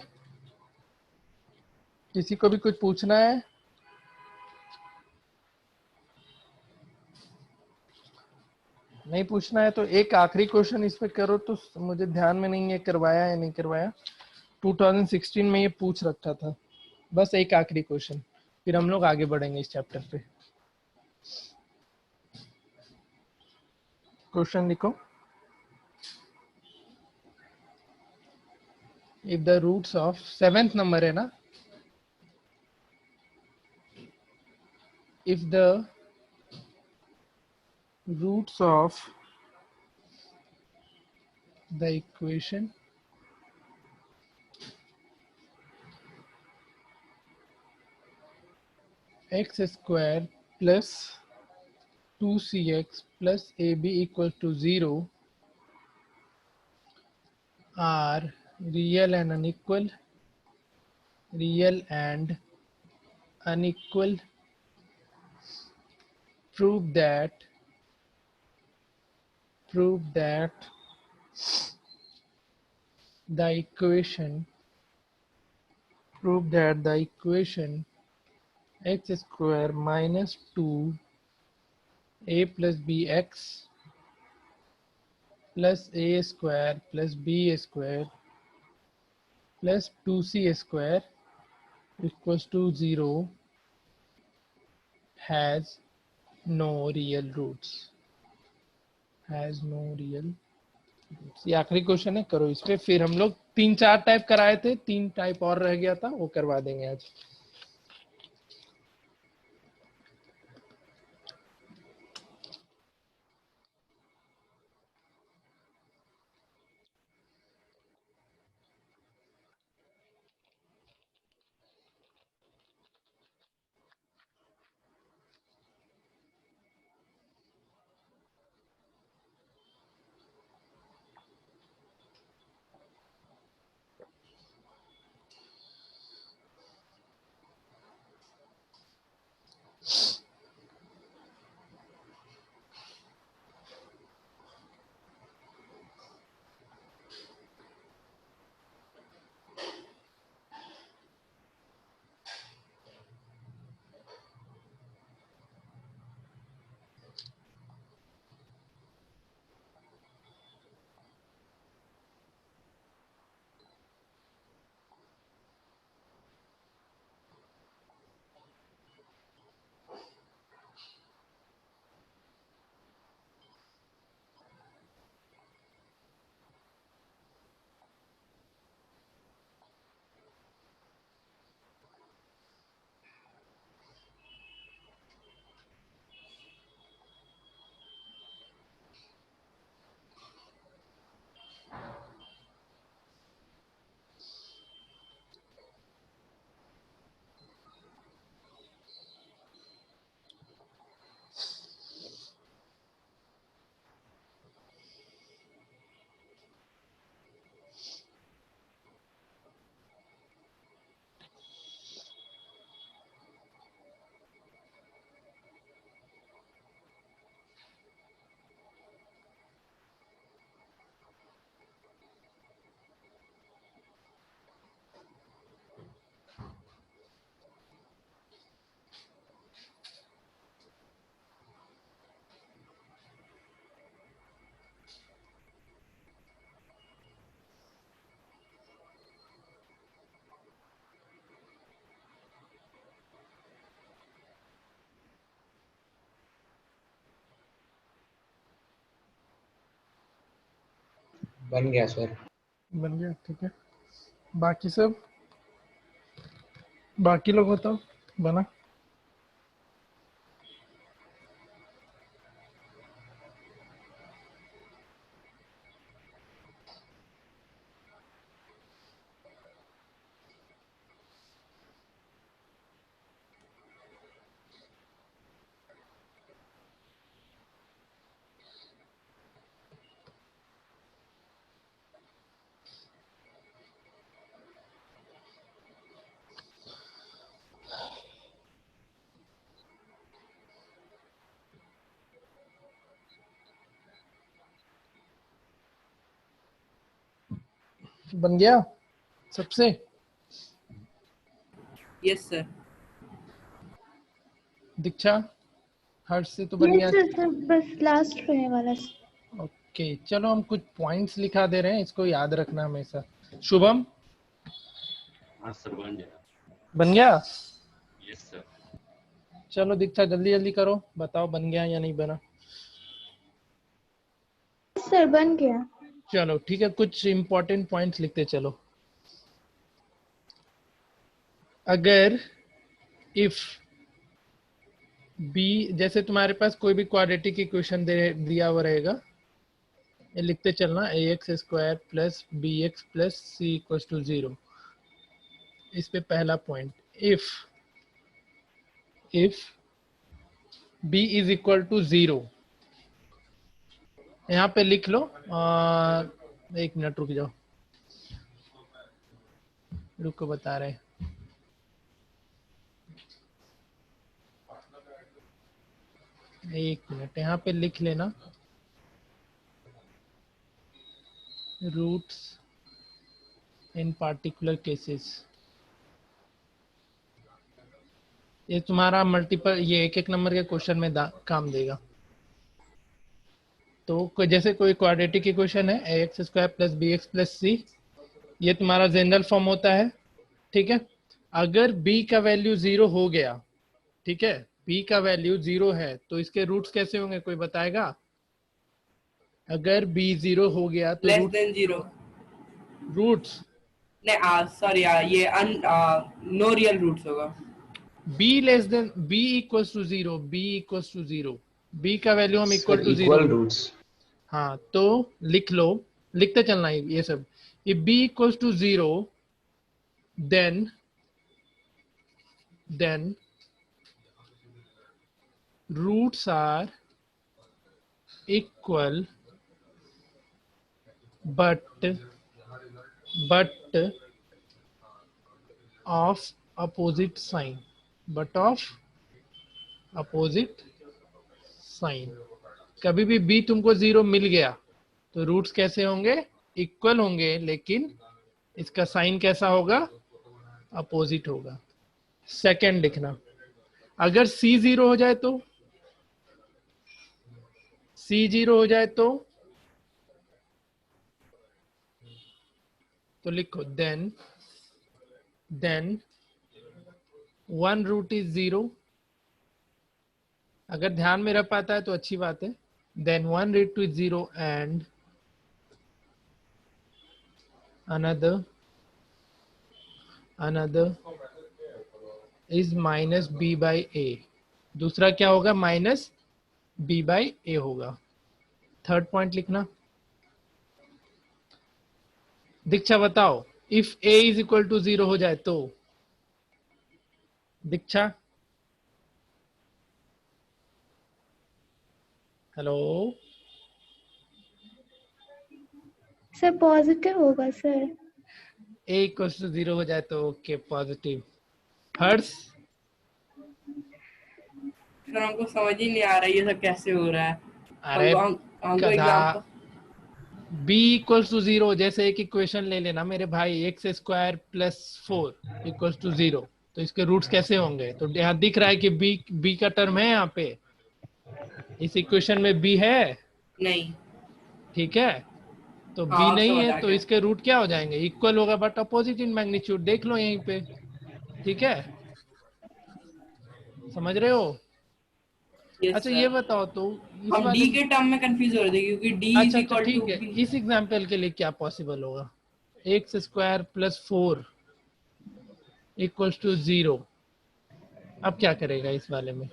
किसी को भी कुछ पूछना है? नहीं पूछना है तो एक आखिरी क्वेश्चन इस पे करो। तो मुझे ध्यान में नहीं है करवाया या नहीं करवाया, 2016 में ये पूछ रखा था। बस एक आखिरी क्वेश्चन, फिर हम लोग आगे बढ़ेंगे इस चैप्टर पे। क्वेश्चन लिखो। If the roots of 7th number है ना, if the roots of the equation x square plus 2cx plus ab equals to 0 are real and unequal, prove that the equation x square minus 2a plus bx plus a square plus b square plus 2c square equals to 0 has no real roots। ये आखिरी question है, करो इस पे। फिर हम लोग 3-4 type कराए थे, 3 टाइप और रह गया था, वो करवा देंगे आज। बन गया सर। बन गया, ठीक है। बाकी सब, बाकी लोग बताओ, बना? बन गया सबसे? Yes sir. दीक्षा, हर्ष से तो बन यस गया। सर, बस लास्ट रहने वाला सर। ओके, चलो हम कुछ पॉइंट्स लिखा दे रहे हैं, इसको याद रखना हमेशा। शुभम, हाँ सर बन गया। बन गया? Yes sir. चलो दीक्षा जल्दी जल्दी करो, बताओ बन गया या नहीं बना। सर बन गया। चलो ठीक है, कुछ इंपॉर्टेंट पॉइंट्स लिखते चलो। अगर इफ बी, जैसे तुम्हारे पास कोई भी क्वाड्रेटिक इक्वेशन दिया हुआ रहेगा, ये लिखते चलना ax² plus bx plus c equals to 0। इस पे पहला point, if b is equal to 0, यहाँ पे लिख लो। एक मिनट रुक जाओ, रुको बता रहे हैं। एक मिनट, यहाँ पे लिख लेना रूट्स इन पार्टिकुलर केसेस। ये तुम्हारा मल्टीपल, ये एक एक नंबर के क्वेश्चन में काम देगा। तो जैसे कोई क्वाड्रेटिक इक्वेशन है ax² plus bx plus c, ये तुम्हारा जनरल फॉर्म होता है, ठीक है। अगर b का वैल्यू 0 हो गया, ठीक है, b का वैल्यू 0 है, तो इसके रूट्स कैसे होंगे, कोई बताएगा? अगर b 0 हो गया तो लेस देन 0। रूट्स नहीं सॉरी, ये नो रियल रूट्स होगा। b less than b equals to 0, b equals to 0, b का वैल्यू हम इक्वल टू इक्वल 0। रूट्स। हाँ, तो लिख लो, लिखते चलना है ये सब। If b equals to 0, then roots are equal but of opposite sign, कभी भी b तुमको 0 मिल गया तो रूट्स कैसे होंगे, इक्वल होंगे, लेकिन इसका साइन कैसा होगा, अपोजिट होगा। सेकंड लिखना, अगर c 0 हो जाए तो, c 0 हो जाए तो लिखो then one root is 0। अगर ध्यान में रख पाता है तो अच्छी बात है। then one root is 0 and another is minus b by a। दूसरा क्या होगा, माइनस b by a होगा। थर्ड पॉइंट लिखना, दीक्षा बताओ, if a is equal to 0 हो जाए तो। दीक्षा, हेलो सर पॉजिटिव होगा सर। a इक्वल टू 0 हो जाए तो ओके, पॉजिटिव। हर्ष, सर हमको समझ ही नहीं आ रहा ये सब कैसे हो रहा है। अरे हमको गधा, एग्जांपल, b इक्वल्स टू 0, जैसे एक इक्वेशन ले लेना मेरे भाई, x² प्लस 4 इक्वल्स टू 0, तो इसके रूट्स कैसे होंगे? तो यहाँ दिख रहा है कि b का टर्म है यहाँ पे, इस इक्वेशन में b है, नहीं। ठीक है, तो b हाँ, नहीं समझ है आ तो गया। इसके रूट क्या हो जाएंगे, इक्वल होगा बट अपोजिट इन मैग्नीट्यूड। देख लो यहीं पे, ठीक है, समझ रहे हो? Yes, अच्छा sir. ये बताओ तो इस हम वाले, d के टर्म में कंफ्यूज हो रहे थे क्योंकि d इज अच्छा इक्वल ठीक टू है, इस एग्जांपल के लिए क्या पॉसिबल होगा, x² प्लस 4 इक्वल्स टू 0। अब क्या करेगा इस वाले में?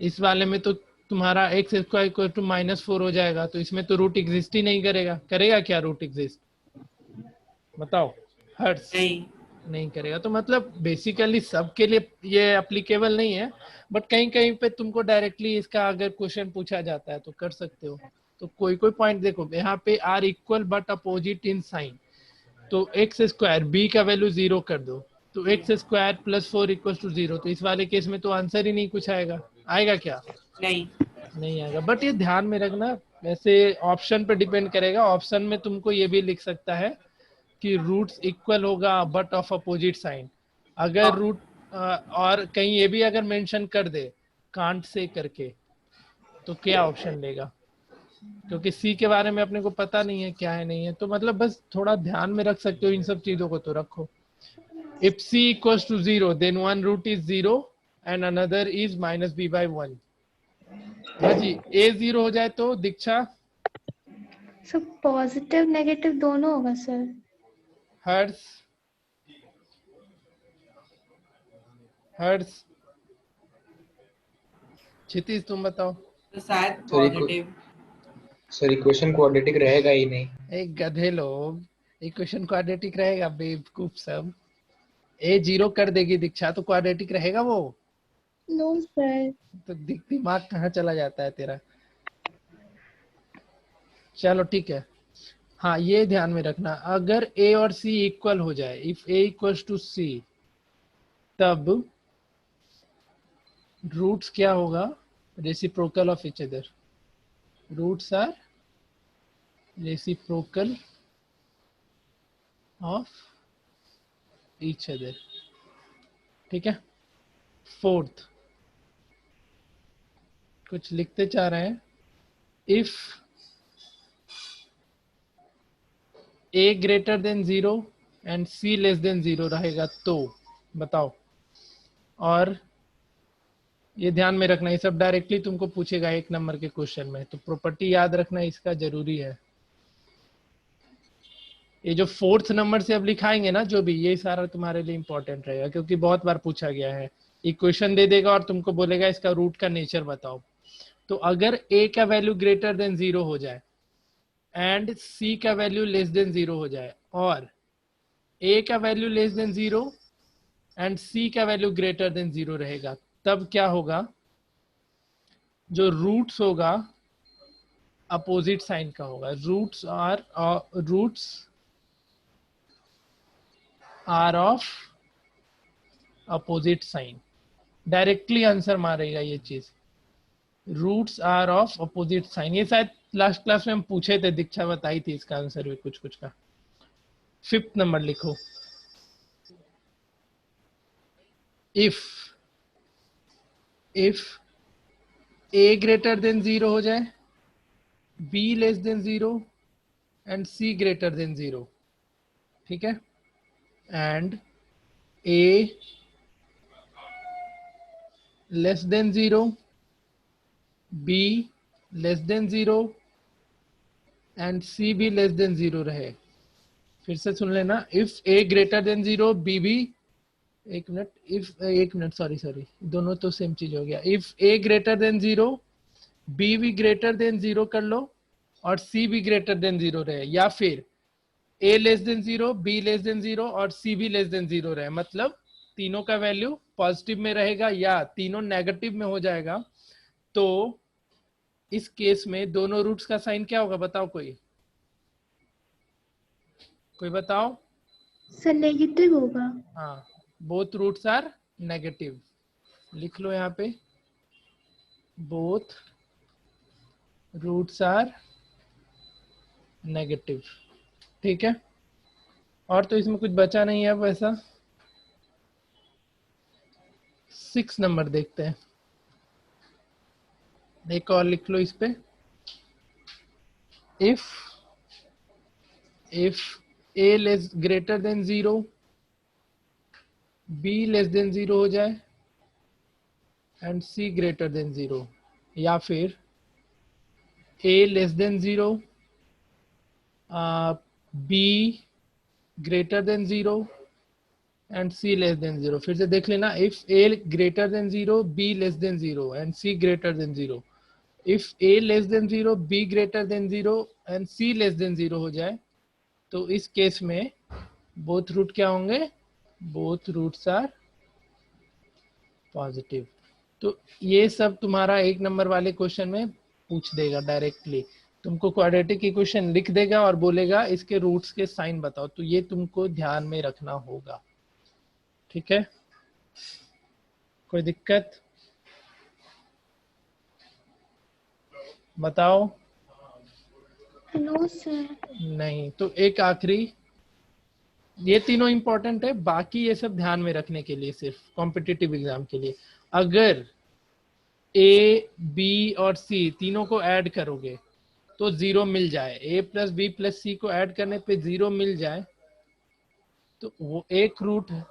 इस वाले में तो तुम्हारा x² इक्वल टू -4 हो जाएगा, तो इसमें तो रूट एग्जिस्ट ही नहीं करेगा। करेगा क्या रूट एग्जिस्ट, बताओ हर्ष? नहीं करेगा। तो मतलब बेसिकली सबके लिए ये एप्लीकेबल नहीं है, बट कहीं कहीं पे तुमको डायरेक्टली इसका अगर क्वेश्चन पूछा जाता है तो कर सकते हो। तो कोई पॉइंट देखो, यहाँ पे are equal but opposite in sign, तो x², b का वैल्यू 0 कर दो, तो x² प्लस 4 इक्वल टू 0, तो इस वाले केस में तो आंसर ही नहीं कुछ आएगा। आएगा क्या? नहीं। नहीं आएगा। बट ये ध्यान में रखना, वैसे ऑप्शन पे डिपेंड करेगा, ऑप्शन में तुमको ये भी लिख सकता है कि रूट्स इक्वल होगा बट ऑफ अपोजिट साइन। अगर रूट और कहीं ये भी अगर मेंशन कर दे कांट से करके, तो क्या ऑप्शन लेगा? क्योंकि सी के बारे में अपने को पता नहीं है क्या है नहीं है, तो मतलब बस थोड़ा ध्यान में रख सकते हो इन सब चीजों को, तो रखो। If C equals to 0 then one root is 0 and another is minus B by 1। हाँ जी, ए 0 हो जाए तो दीक्षा सर पॉजिटिव नेगेटिव दोनों होगा सर। हर्ष हर्ष क्षितिज तुम बताओ। तो शायद sorry positive. Sorry, equation quadratic रहेगा ही नहीं। एक गधे लोग, इक्वेशन क्वाड्रेटिक रहेगा बेवकूफ सब। ए 0 कर देगी दीक्षा तो क्वाड्रेटिक रहेगा वो? No sir. तो दिमाग कहाँ चला जाता है तेरा। चलो ठीक है। हाँ ये ध्यान में रखना, अगर ए और सी इक्वल हो जाए, if A equals to C, तब रूट्स क्या होगा? Reciprocal of each other. Roots are reciprocal of each other. ठीक है। फोर्थ, कुछ लिखते चाह रहे हैं। If A greater than 0 and C less than 0 रहेगा तो बताओ। और ये ध्यान में रखना, ये सब डायरेक्टली तुमको पूछेगा 1 नंबर के क्वेश्चन में, तो प्रॉपर्टी याद रखना इसका जरूरी है। ये जो 4th नंबर से अब लिखाएंगे ना जो भी, ये सारा तुम्हारे लिए इंपॉर्टेंट रहेगा, क्योंकि बहुत बार पूछा गया है। इक्वेशन दे देगा और तुमको बोलेगा इसका रूट का नेचर बताओ। तो अगर a का वैल्यू ग्रेटर देन 0 हो जाए एंड c का वैल्यू लेस देन 0 हो जाए, और a का value less than 0 and c का वैल्यू ग्रेटर देन 0 रहेगा, तब क्या होगा? जो रूट्स होगा अपोजिट साइन का होगा। Roots are of opposite sign. Directly answer मारेगा ये चीज, roots are of opposite sign. ये शायद लास्ट क्लास में हम पूछे थे, दीक्षा बताई थी इसका आंसर भी कुछ कुछ का। 5th नंबर लिखो। इफ a ग्रेटर देन 0 हो जाए, b less than 0 and c greater than 0, ठीक है, and a less than 0, b less than 0 and c भी लेस देन 0 रहे। फिर से सुन लेना, if a greater than 0, b भी, एक मिनट सॉरी दोनों तो सेम चीज हो गया। If a greater than 0, b भी ग्रेटर देन 0 कर लो और c भी ग्रेटर देन 0 रहे, या फिर a less than 0, b less than 0 और c भी लेस देन 0 रहे, मतलब तीनों का वैल्यू पॉजिटिव में रहेगा या तीनों नेगेटिव में हो जाएगा, तो इस केस में दोनों रूट्स का साइन क्या होगा बताओ? कोई बताओ। सर नेगेटिव होगा। हाँ, बोथ रूट्स आर नेगेटिव। लिख लो यहाँ पे, बोथ रूट्स आर नेगेटिव। ठीक है, और तो इसमें कुछ बचा नहीं है वैसा। 6 नंबर देखते हैं, एक और लिख लो इस पे। If a less greater than 0, b less than 0 हो जाए एंड c ग्रेटर देन 0, या फिर a less than 0, b greater than 0 and c less than 0। फिर से देख लेना, if a greater than 0, b less than 0 and c greater than 0। If a less than 0, b greater than 0 and c less than 0 हो जाए, तो इस case में both root क्या होंगे? Both roots are positive. तो ये सब तुम्हारा 1 नंबर वाले क्वेश्चन में पूछ देगा डायरेक्टली। तुमको क्वाड्रेटिक इक्वेशन लिख देगा और बोलेगा इसके रूट्स के साइन बताओ, तो ये तुमको ध्यान में रखना होगा। ठीक है, कोई दिक्कत बताओ? No sir. नहीं, तो एक आखिरी, ये तीनों इंपॉर्टेंट है, बाकी ये सब ध्यान में रखने के लिए, सिर्फ कॉम्पिटिटिव एग्जाम के लिए। अगर ए बी और सी तीनों को ऐड करोगे तो 0 मिल जाए, ए प्लस बी प्लस सी को ऐड करने पे 0 मिल जाए, तो वो एक रूट है,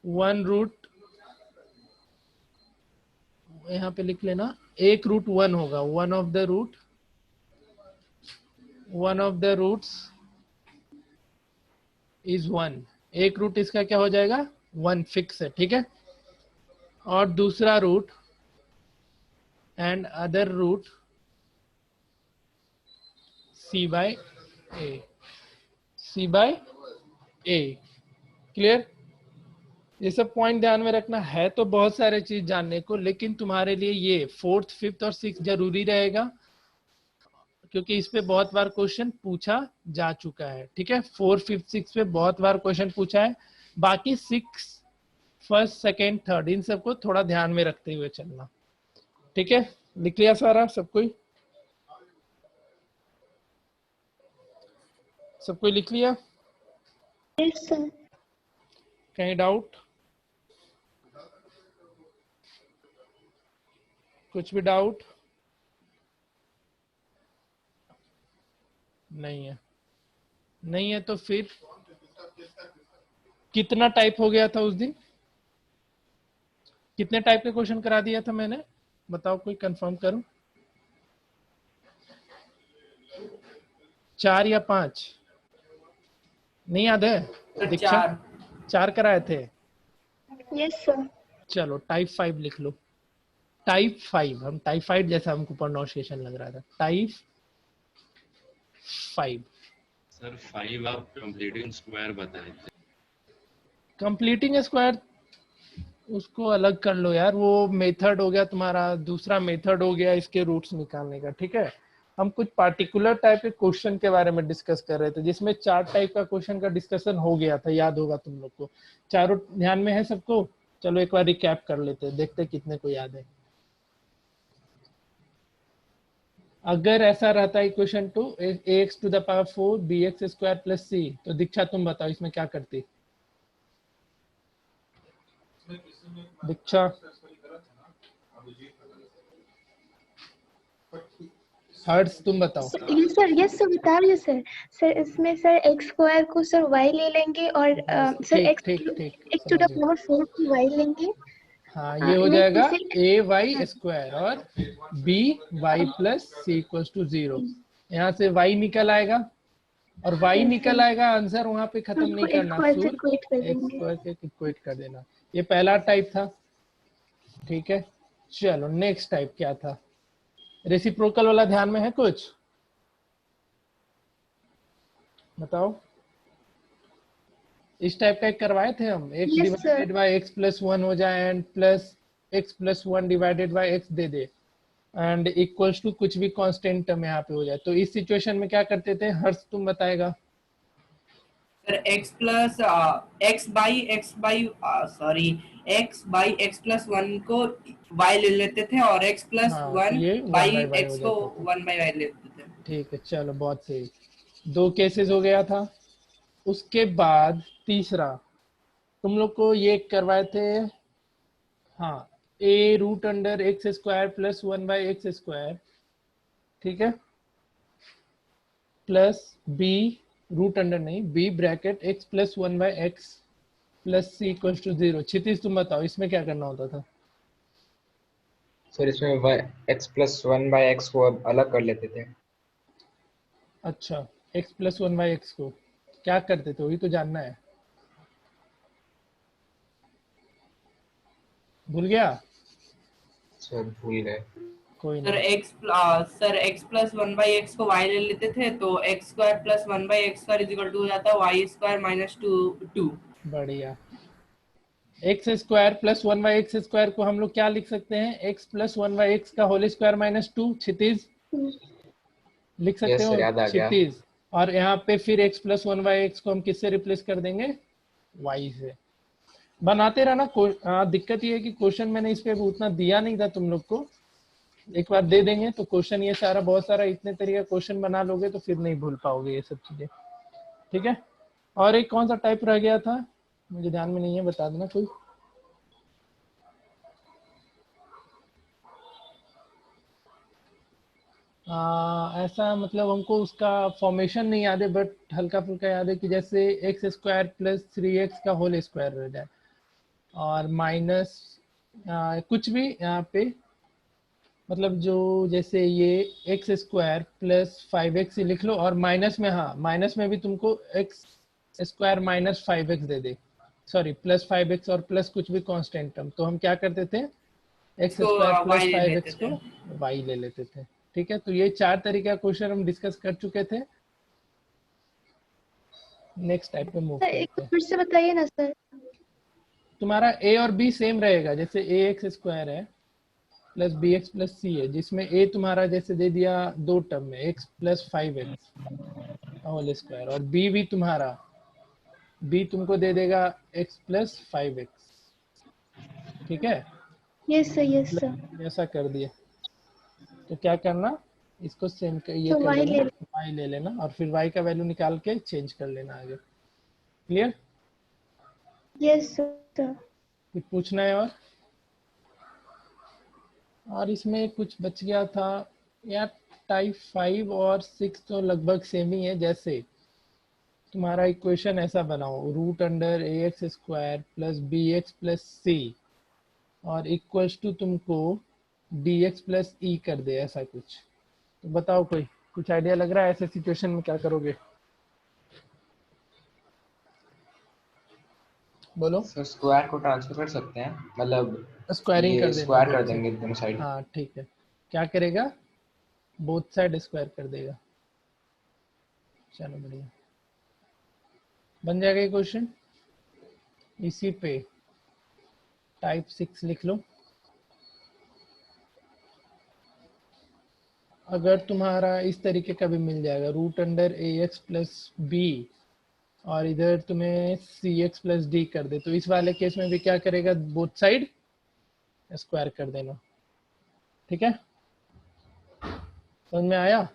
1 रूट यहाँ पे लिख लेना, एक रूट 1 होगा, one of the roots is 1, एक रूट इसका क्या हो जाएगा, 1 फिक्स है, ठीक है। और दूसरा root and other root c by A, clear. ये सब पॉइंट ध्यान में रखना है, तो बहुत सारे चीज जानने को, लेकिन तुम्हारे लिए ये 4th, 5th और 6th जरूरी रहेगा, क्योंकि इस पे बहुत बार क्वेश्चन पूछा जा चुका है, ठीक है। 4, 5, 6 पे बहुत बार क्वेश्चन पूछा है, बाकी 6, 1st, 2nd, 3rd इन सबको थोड़ा ध्यान में रखते हुए चलना, ठीक है। लिख लिया सारा सब कोई लिख लिया? Yes sir. कहीं डाउट? कुछ भी डाउट नहीं है तो फिर कितना टाइप हो गया था उस दिन? कितने टाइप के क्वेश्चन करा दिया था मैंने, बताओ, कोई कंफर्म करो। 4 या 5? नहीं याद है? दीक्षा, 4 कराए थे। Yes sir. चलो टाइप 5 लिख लो। टाइप 5, हम टाइप 5 जैसा हमको प्रोनाउंसिएशन लग रहा था, टाइप 5। सर 5 आप कंप्लीटिंग स्क्वायर बताए थे। कंप्लीटिंग स्क्वायर उसको अलग कर लो यार, वो मेथड हो गया तुम्हारा, दूसरा मेथड हो गया इसके रूट्स निकालने का, ठीक है। हम कुछ पार्टिकुलर टाइप के क्वेश्चन के बारे में डिस्कस कर रहे थे, जिसमें 4 टाइप का क्वेश्चन का डिस्कशन हो गया था, याद होगा तुम लोग को। चारों ध्यान में है सबको? चलो एक बार रिकैप कर लेते हैं, देखते कितने को याद है। अगर ऐसा रहता है equation 2 ax to the power 4 bx square plus c, तो दीक्षा तुम बताओ इसमें क्या करती? दीक्षा, हर्ष तुम बताओ। यस सर बता रही हूँ सर। सर इसमें सर एक्स स्क्वायर को सर वाई ले लेंगे और सर ठीक एक्स टू द पावर 4 को वाई लेंगे। हाँ, ये हो जाएगा ए वाई स्क्वायर और B Y plus C equal to 0। यहाँ से वाई निकल आएगा और वाई निकल आएगा, आंसर वहां पे खत्म नहीं करना, इक्वेट कर देना। ये पहला टाइप था, ठीक है। चलो नेक्स्ट टाइप क्या था? रेसिप्रोकल वाला ध्यान में है कुछ? बताओ। इस टाइप का एक करवाए थे हम, x divided by x plus 1 हो जाए and plus x plus 1 divided by x दे दे एंड इक्वल्स टू कुछ भी कांस्टेंट टर्म यहाँ पे हो जाए। तो इस सिचुएशन में क्या करते थे? हर्ष तुम बताएगा। Sir x by x plus 1 को y ले लेते थे और x प्लस 1 बाई x को 1 बाई y लेते थे। ठीक है, चलो बहुत सही। 2 केसेस हो गया था। उसके बाद तीसरा तुम लोग को ये करवाए थे, हाँ, a root under X square plus 1 by X square, ठीक है, प्लस b रूट अंडर नहीं, b bracket x plus 1 by X plus C equal to 0। Kshitij तुम बताओ इसमें क्या करना होता था? सर इसमें x प्लस 1 बाई एक्स को अब अलग कर लेते थे। अच्छा, x प्लस 1 बाई एक्स को क्या करते थे, वही तो जानना है। भूल गया? सर भूल गए। कोई सर नहीं। x प्लस 1 बाई एक्स को y ले लेते थे, तो x square plus 1 by X square is equal to हो जाता है y स्क्वायर माइनस 2। बढ़िया। X square plus 1 by X square को हम लोग क्या लिख सकते हैं? x प्लस 1 बाई एक्स का होल स्क्वायर माइनस 2। क्षितिज लिख सकते हो? क्षितिज। और यहाँ पे फिर x प्लस 1 बाई एक्स को हम किससे रिप्लेस कर देंगे? y से। बनाते रहना। दिक्कत ये है कि क्वेश्चन मैंने इस पे उतना दिया नहीं था तुम लोग को, एक बार दे देंगे तो क्वेश्चन ये सारा बहुत सारा इतने तरीके का क्वेश्चन बना लोगे तो फिर नहीं भूल पाओगे ये सब चीजें, ठीक है। और एक कौन सा टाइप रह गया था, मुझे ध्यान में नहीं है, बता देना कोई। ऐसा मतलब हमको उसका फॉर्मेशन नहीं याद है, बट हल्का फुल्का याद है कि जैसे एक्स स्क्वायर प्लस 3x का होल स्क्वायर रह जाए, और माइनस कुछ भी यहाँ पे, मतलब जो जैसे ये एक्स स्क्वायर प्लस 5x ही लिख लो, और माइनस में, हाँ माइनस में भी तुमको एक्स स्क्वायर माइनस 5x दे दे, सॉरी प्लस 5x और प्लस कुछ भी कांस्टेंट टर्म, तो हम क्या करते थे, एक्स तो स्क्वायर y प्लस ले 5x लेते थे। को y ले लेते थे, ठीक है। तो ये 4 तरीके का क्वेश्चन हम डिस्कस कर चुके थे। नेक्स्ट टाइप पे मूव सर एक करते बार हैं। फिर से बताइए ना सर। तुम्हारा a और b सेम रहेगा, जैसे ax स्क्वायर है प्लस bx प्लस c है, जिसमें a तुम्हारा जैसे दे दिया 2 टर्म में x plus 5x whole square, और b भी तुम्हारा b तुमको दे देगा x प्लस 5x, ठीक है। Yes sir. ऐसा कर दिए, तो क्या करना, इसको सेम ये तो कर y लेना, ले y ले लेना, और फिर y का वैल्यू निकाल के चेंज कर लेना आगे। क्लियर? Yes sir. कुछ पूछना है और इसमें कुछ बच गया था यार, टाइप 5 और 6 तो लगभग सेम ही है। जैसे तुम्हारा इक्वेशन ऐसा बनाओ, root under a x square plus b x plus c, और इक्वल्स टू तुमको डी एक्स प्लस ई कर दे, ऐसा कुछ। तो बताओ, कोई कुछ आइडिया लग रहा है ऐसे सिचुएशन में क्या करोगे? बोलो। सर स्क्वायर को ट्रांसफर कर सकते हैं, मतलब स्क्वायरिंग ये कर देना स्क्वायर कर बोथ देंगे साइड। दोनों साइड। हाँ ठीक है, क्या करेगा, बोथ साइड स्क्वायर कर देगा। चलो बढ़िया, बन जाएगा ये क्वेश्चन। इसी पे टाइप 6 लिख लो। अगर तुम्हारा इस तरीके का भी मिल जाएगा, root under a x plus B, और इधर तुम्हें सी एक्स प्लस डी कर दे, तो इस वाले केस में भी क्या करेगा, बोथ साइड स्क्वायर कर देना, ठीक है। समझ में आया?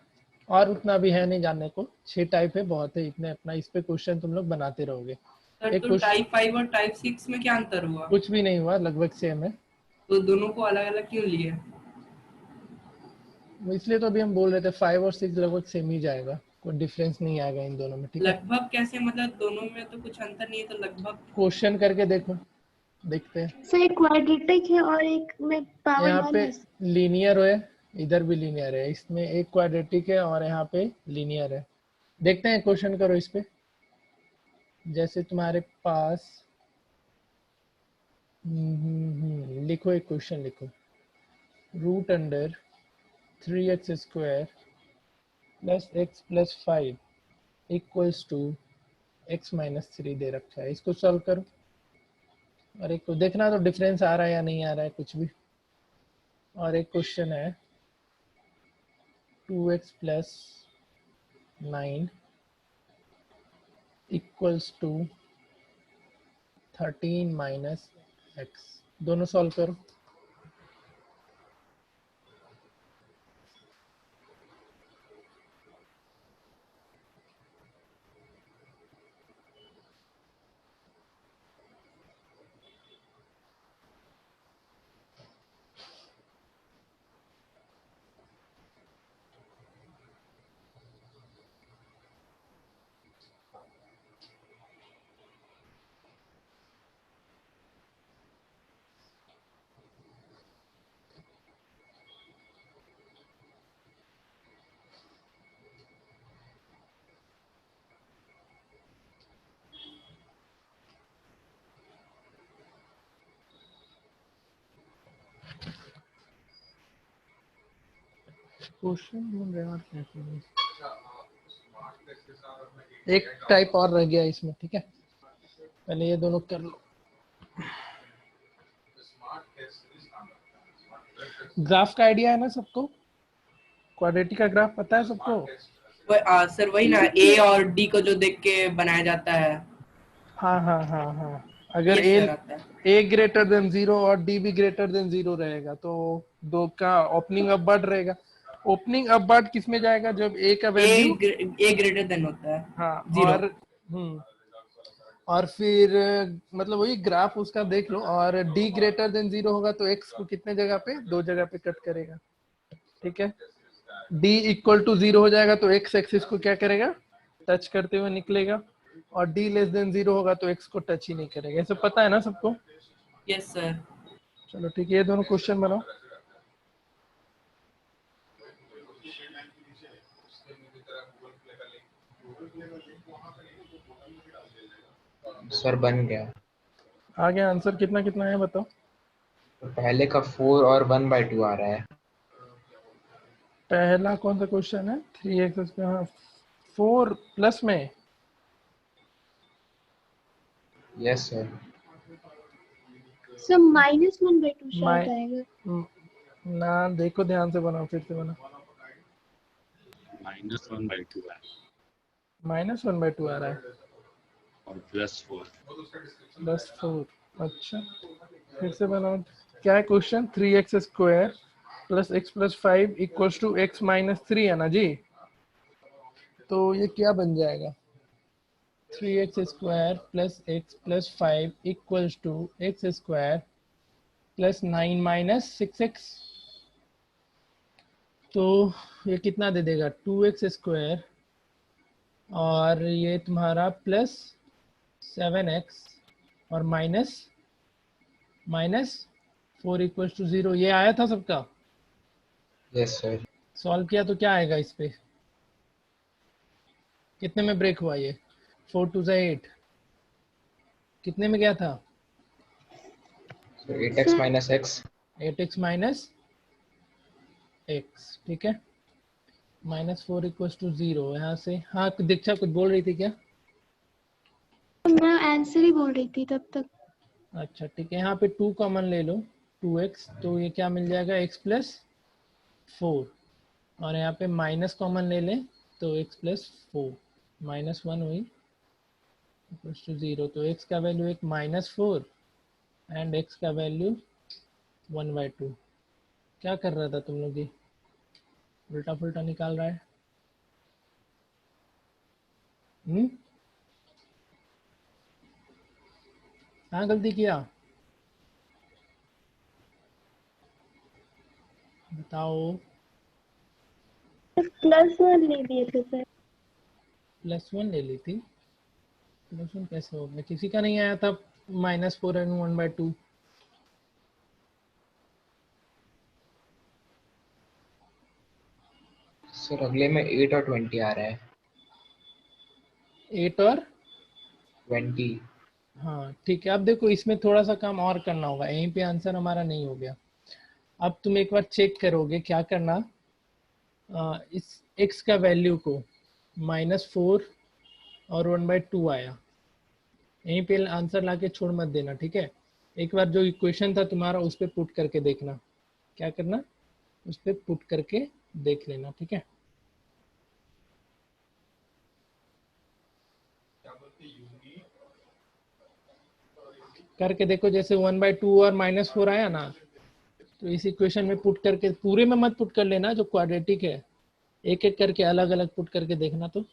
और उतना भी है नहीं जानने को, 6 टाइप है, बहुत है इतने, अपना इस पे क्वेश्चन तुम लोग बनाते रहोगे। सर एक तो क्वेश्चन टाइप 5 और टाइप 6 में क्या अंतर हुआ? कुछ भी नहीं हुआ, लगभग सेम है। तो दोनों को अलग अलग क्यों लिए? इसलिए तो अभी हम बोल रहे थे 5 और 6 लगभग सेम ही जाएगा, कोई डिफरेंस नहीं आएगा इन दोनों में, ठीक है। लगभग कैसे, मतलब दोनों में तो कुछ अंतर नहीं है, तो लगभग? क्वेश्चन करके देखो, देखते हैं। सर एक क्वाड्रेटिक है और एक में पावर यहाँ 1 पे है। लीनियर है, इधर भी लीनियर है, इसमें एक क्वाड्रेटिक है और यहाँ पे लीनियर है। देखते हैं, क्वेश्चन करो इस पे। जैसे तुम्हारे पास लिखो, एक क्वेश्चन लिखो, root under 3x square plus X plus 5 equals to x minus 3 दे रखा है, इसको सॉल्व करो। और एक को देखना तो डिफरेंस आ रहा है या नहीं आ रहा है कुछ भी। और एक क्वेश्चन है 2x plus 9 equals to 13 minus x, दोनों सॉल्व करो। क्वेश्चन ढूंढ रहे हैं और क्या करें। एक टाइप और रह गया इसमें, ठीक है, पहले ये दोनों कर लो। ग्राफ का आइडिया है ना सबको? क्वाड्रेटिक का ग्राफ पता है सबको? सर वही ना, ए और डी को जो देख के बनाया जाता है। हाँ हाँ हाँ हाँ, अगर Yes, a sir, आता है। a ग्रेटर देन 0 और d भी ग्रेटर देन 0 रहेगा तो दो का ओपनिंग अपवर्ड रहेगा। ओपनिंग अपवर्ड किस में जाएगा जब a का वैल्यू A ग्रेटर देन होता है हाँ 0। और फिर मतलब वही ग्राफ उसका देख लो और d ग्रेटर देन 0 होगा तो x को कितने जगह पे, दो जगह पे कट करेगा। ठीक है, d इक्वल टू 0 हो जाएगा तो x एक्सिस को क्या करेगा, टच करते हुए निकलेगा और d लेस देन 0 होगा तो x को टच ही नहीं करेगा। ये सब पता है ना सबको? Yes sir. चलो ठीक है, ये दोनों क्वेश्चन बनाओ। सर बन गया। आ गया आंसर, कितना कितना है बताओ। तो पहले का 4 और 1/2 आ रहा है। पहला कौन सा क्वेश्चन है? 3x, हाँ 4 प्लस में। Yes sir. सर -1/2 शायद माइ आएगा। ना देखो, ध्यान से बनाओ, फिर से बनाओ। -1/2 है -1/2 आ रहा है और +4। +4। अच्छा, फिर से बनाओ। क्या है क्वेश्चन? 3x² + x + 5 = x - 3 है ना जी। तो ये क्या बन जाएगा? 3x² + x + 5 = x² + 9 - 6x। तो ये कितना दे देगा? 2x² और ये तुम्हारा +7x और -4 = 0। ये आया था सबका? Yes sir. सॉल्व किया तो क्या आएगा इस पे? कितने में ब्रेक हुआ ये? 4 × 2 = 8। कितने में गया था? So 8x - x 8x - x। ठीक है, -4 = 0 यहाँ से। हाँ दीक्षा कुछ बोल रही थी क्या? मैं आंसर ही बोल रही थी तब तक। अच्छा ठीक है, यहाँ पे 2 कॉमन ले लो, 2x, तो ये क्या मिल जाएगा? x + 4। और यहाँ पे माइनस कॉमन ले लें तो x + 4 -1 हुई = 0। तो x का वैल्यू एक -4 एंड x का वैल्यू 1/2। क्या कर रहा था तुम लोग? ये उल्टा फुल्टा निकाल रहा है। हाँ गलती किया, बताओ। +1 ले लिए थे सर। +1 ले ली थी? +1 कैसे हो गया? किसी का नहीं आया था -4 एंड 1/2। सर अगले में 8 और 20 आ रहा है। 8 और 20। हाँ ठीक है। अब देखो इसमें थोड़ा सा काम और करना होगा, यहीं पे आंसर हमारा नहीं हो गया। अब तुम एक बार चेक करोगे, क्या करना, इस x का वैल्यू को -4 और 1/2 आया, यहीं पे आंसर लाके छोड़ मत देना। ठीक है, एक बार जो इक्वेशन था तुम्हारा उस पर पुट करके देखना। क्या करना? उस पर पुट करके देख लेना। ठीक है, करके देखो। जैसे 1/2 और -4 आया ना, तो इस इक्वेशन में पुट करके, पूरे में मत पुट कर लेना, जो क्वाड्रेटिक है एक एक करके अलग अलग पुट करके देखना। तो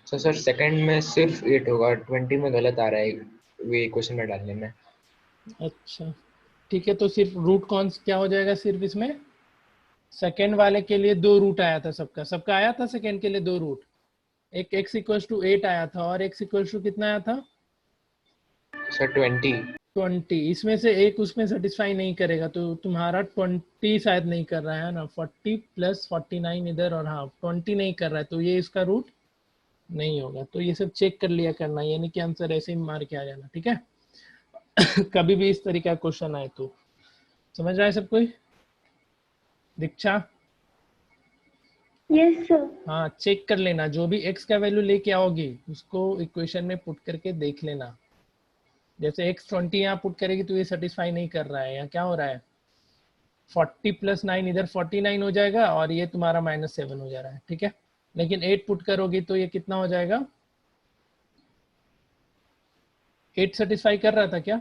सर सेकंड में सिर्फ 8 होगा, 20 में गलत आ रहा है वे क्वेश्चन में डालने में। अच्छा ठीक है, तो सिर्फ रूट कौन क्या हो जाएगा? सिर्फ इसमें सेकेंड वाले के लिए 2 रूट आया था, सबका आया था सेकेंड के लिए 2 रूट। एक x = 8 आया था और x = कितना आया था? सर 20। 20। इसमें से एक उसमें सेटिस्फाई नहीं करेगा, तो तुम्हारा 20 शायद नहीं कर रहा है ना, 40 + 49 इधर, और हाँ 20 नहीं कर रहा है, तो ये इसका रूट नहीं होगा। तो ये सब चेक कर लिया करना, यानी कि आंसर ऐसे ही मार के आ जाना। ठीक है कभी भी इस तरीके का क्वेश्चन आए तो। समझ रहा है सब कोई? दीक्षा? Yes sir. हाँ चेक कर लेना, जो भी x का वैल्यू लेके आओगी उसको इक्वेशन में पुट करके देख लेना। जैसे x20 यहाँ पुट करेगी तो ये सेटिस्फाई नहीं कर रहा है, यहाँ क्या हो रहा है 40 + 9 इधर 49 हो जाएगा और ये तुम्हारा -7 हो जा रहा है, ठीक है। लेकिन 8 पुट करोगी तो ये कितना हो जाएगा, 8 सेटिस्फाई कर रहा था क्या,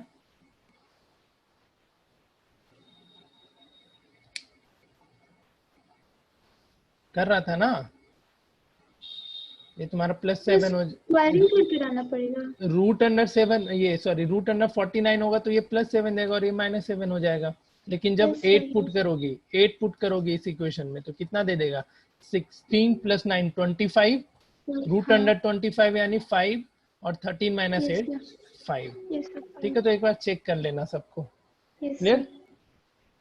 कर रहा था ना, ये तुम्हारा +7 हो वायरिंग करके रहना पड़ेगा। √7 ये सॉरी √49 होगा तो ये +7 देगा और ये -7 हो जाएगा। लेकिन जब Yes, 8 sir, पुट करोगी 8 पुट करोगी इस इक्वेशन में तो कितना दे देगा 16 + 9 25 √25 यानी 5 और 13 - 8 5, Yes, sir. ठीक है। तो एक बार चेक कर लेना सबको, Yes, क्लियर, sir.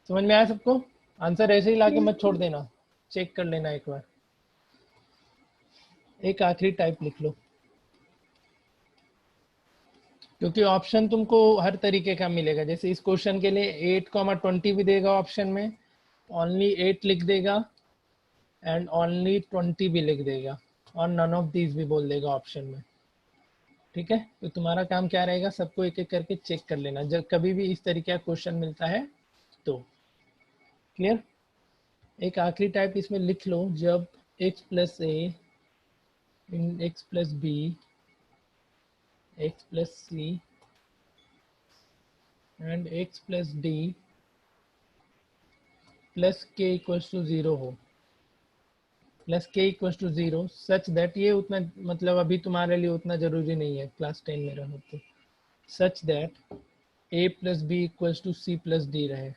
समझ में आया सबको, आंसर ऐसे ही लाके Yes, मत छोड़ देना, चेक कर लेना एक बार। एक आखिरी टाइप लिख लो, क्योंकि ऑप्शन तुमको हर तरीके का मिलेगा। जैसे इस क्वेश्चन के लिए 8,20 भी देगा ऑप्शन में, ओनली 8 लिख देगा एंड ओनली 20 भी लिख देगा और नन ऑफ दीज भी बोल देगा ऑप्शन में, ठीक है। तो तुम्हारा काम क्या रहेगा, सबको एक एक करके चेक कर लेना जब कभी भी इस तरीके का क्वेश्चन मिलता है तो, क्लियर। एक आखिरी टाइप इसमें लिख लो, जब x + a in x + b x + c and x + d plus k = 0 हो, प्लस k = 0 सच दैट, ये उतना मतलब अभी तुम्हारे लिए उतना जरूरी नहीं है क्लास 10 में रहो तो, such that a + b = c + d रहे।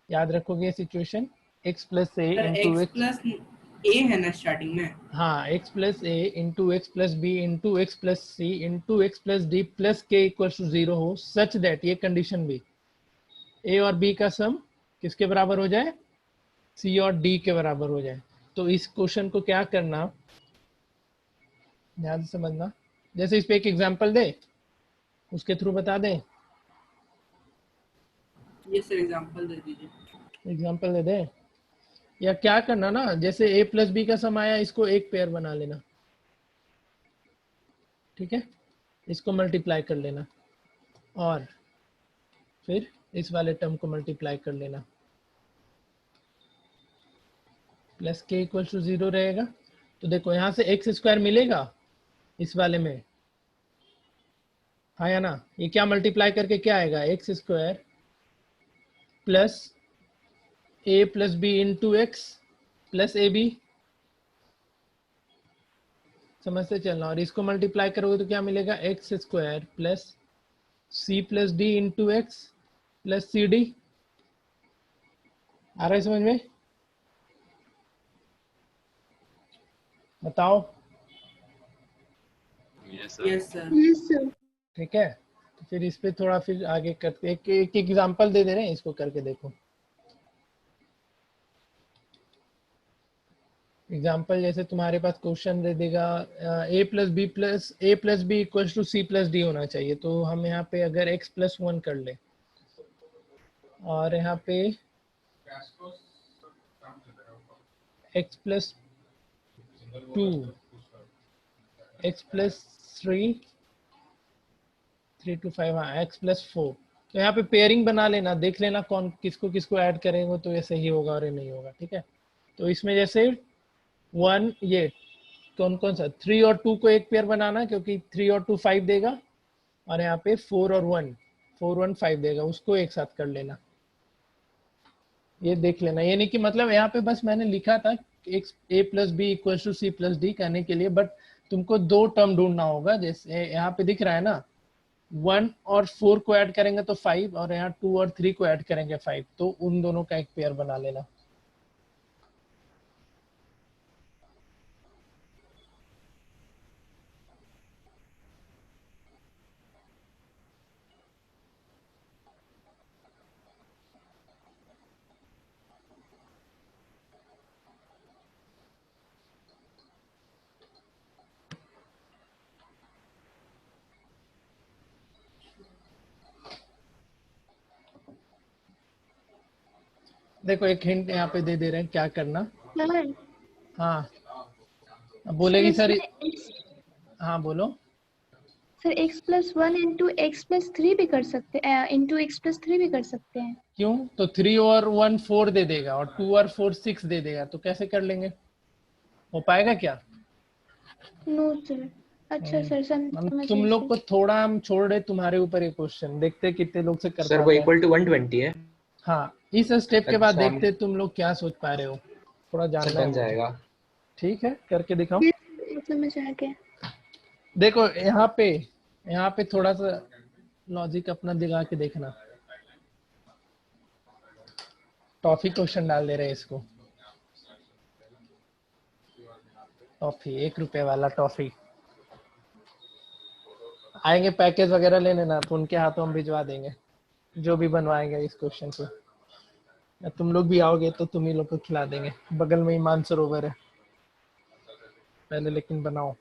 याद रखोगे situation, x + a sir into x x, plus a है ना स्टार्टिंग में, हाँ x + a into x + b into x + c into x + d plus k = 0 हो, सच दैट ये condition भी a और b का सम किसके बराबर हो जाए, c और d के बराबर हो जाए। तो इस क्वेश्चन को क्या करना, ध्यान से समझना। जैसे इस पे एक एग्जांपल दे, उसके थ्रू बता दें, ये सर एग्जांपल दे दीजिए। एग्जांपल दे दे, या क्या करना ना, जैसे a + b का सम आया, इसको एक पेयर बना लेना, ठीक है, इसको मल्टीप्लाई कर लेना और फिर इस वाले टर्म को मल्टीप्लाई कर लेना, प्लस k = 0 रहेगा। तो देखो यहाँ से x² मिलेगा इस वाले में, हाँ या ना, ये क्या मल्टीप्लाई करके क्या आएगा, x² plus a + b into x plus ab, समझते चलना, और इसको मल्टीप्लाई करोगे तो क्या मिलेगा, x² plus c + d into x plus cd। आ रहा है समझ में, बताओ, yes sir. Yes sir. Yes, sir. ठीक है। तो फिर इस पे थोड़ा फिर आगे करते, एक एग्जांपल दे रहे हैं, इसको करके देखो। एग्जांपल जैसे तुम्हारे पास क्वेश्चन दे देगा a + b = c + d होना चाहिए, तो हम यहाँ पे अगर x + 1 कर ले और यहाँ पे x + 2 x + 3 3 to 5, हाँ x + 4, तो यहाँ पे पेयरिंग बना लेना, देख लेना कौन किसको किसको ऐड करेंगे तो ये सही होगा और ये नहीं होगा, ठीक है। तो इसमें जैसे 1 ये कौन कौन सा 3 और 2 को एक पेयर बनाना, क्योंकि 3 और 2 5 देगा, और यहाँ पे 4 और 1 5 देगा, उसको एक साथ कर लेना, ये देख लेना। ये नहीं कि मतलब यहाँ पे बस मैंने लिखा था a + b = c + d कहने के लिए, बट तुमको दो टर्म ढूंढना होगा। जैसे यहाँ पे दिख रहा है ना, 1 और 4 को ऐड करेंगे तो 5, और यहाँ 2 और 3 को ऐड करेंगे 5, तो उन दोनों का एक पेयर बना लेना। देखो एक हिंट यहाँ पे दे रहे हैं क्या करना, Sir, हाँ अब बोलेगी सर, इसमें हाँ बोलो, सर x+1 इंटू x+3 भी कर सकते हैं, इंटू x+3 भी कर सकते हैं। क्यों? तो 3 और 1 4 दे देगा और 2 और 4 6 दे देगा, तो कैसे कर लेंगे? हो पाएगा क्या? No sir. अच्छा सर, हम समझ तुम गए लोग सर। को थोड़ा हम छोड़ रहे तुम्हारे ऊपर ये क्वेश्चन, देखते हैं कितने लोग से कर सर वो पाते हैं। इक्वल टू 120 है। हाँ, इस स्टेप के बाद अच्छा, देखते हैं तुम लोग क्या सोच पा रहे हो, थोड़ा सर जानना है बन मुझे। जाएगा। ठीक है, करके दिखाओ। ये समझ आ गया। देखो यहाँ पे थोड़ा सा लॉजिक अपना दिखा के देखना। टॉफी क्वेश्चन डाल दे रहे हैं इसको। टॉफी 1 रुपए वाला टॉफी। आएंगे पैकेज वगैरह लेने ना, तो उनके हाथों हम भिजवा देंगे जो भी बनवाएंगे इस क्वेश्चन को। या तुम लोग भी आओगे तो तुम ही लोग को खिला देंगे, बगल में ही मानसरोवर है। पहले लेकिन बनाओ।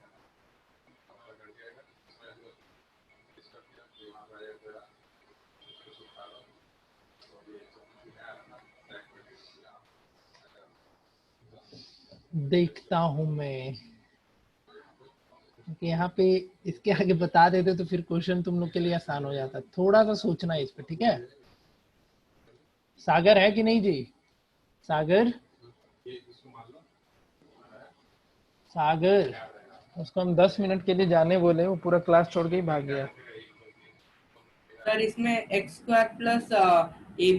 देखता हूं मैं, क्योंकि यहाँ पे इसके आगे बता देते तो फिर क्वेश्चन तुम लोग के लिए आसान हो जाता। थोड़ा सा सोचना है इस पे, ठीक है? सागर है कि नहीं जी? सागर, सागर उसको हम 10 मिनट के लिए जाने बोले, वो पूरा क्लास छोड़ के ही भाग गया। सर इसमें x² plus a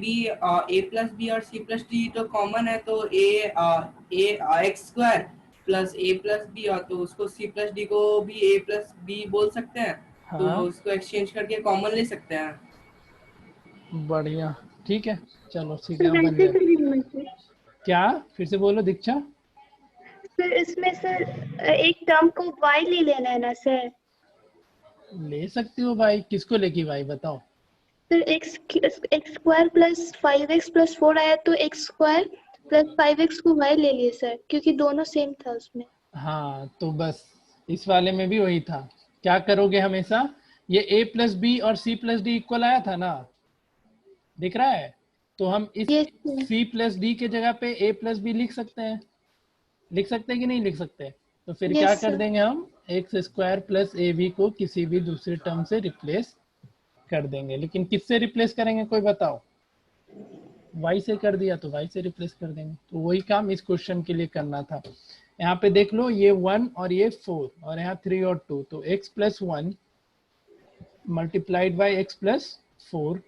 plus B और c प्लस डी तो कॉमन है, तो x² plus a plus B, और तो उसको c प्लस डी को भी a प्लस बी बोल सकते हैं। तो हाँ, उसको एक्सचेंज करके कॉमन ले सकते हैं। बढ़िया, ठीक है, चलो सर सीधा बन वैसे गया। करेंगे सर। क्या? फिर से बोलो दीक्षा। सर इसमें सर एक टर्म को y ले लेना है ना सर। ले सकती हो भाई, किसको लेगी भाई बताओ? Sir x² plus 5x plus 4 आया, तो x² प्लस 5x को y ले लिए सर, क्योंकि दोनों सेम था उसमें। हाँ, तो बस इस वाले में भी वही था। क्या करोगे हमेशा, ये a प्लस बी और c प्लस डी इक्वल आया था ना, दिख रहा है? तो हम इस ये c प्लस डी के जगह पे a प्लस बी लिख सकते हैं। लिख सकते हैं कि नहीं लिख सकते? तो फिर क्या यस कर सर। देंगे हम, x² प्लस ए बी को किसी भी दूसरे टर्म से रिप्लेस कर देंगे। लेकिन किससे रिप्लेस करेंगे कोई बताओ? y से कर दिया तो y से रिप्लेस कर देंगे। तो वही काम इस क्वेश्चन के लिए करना था। यहाँ पे देख लो, ये 1 और ये 4 और यहाँ 3 और 2, तो x plus 1 multiplied by x plus 4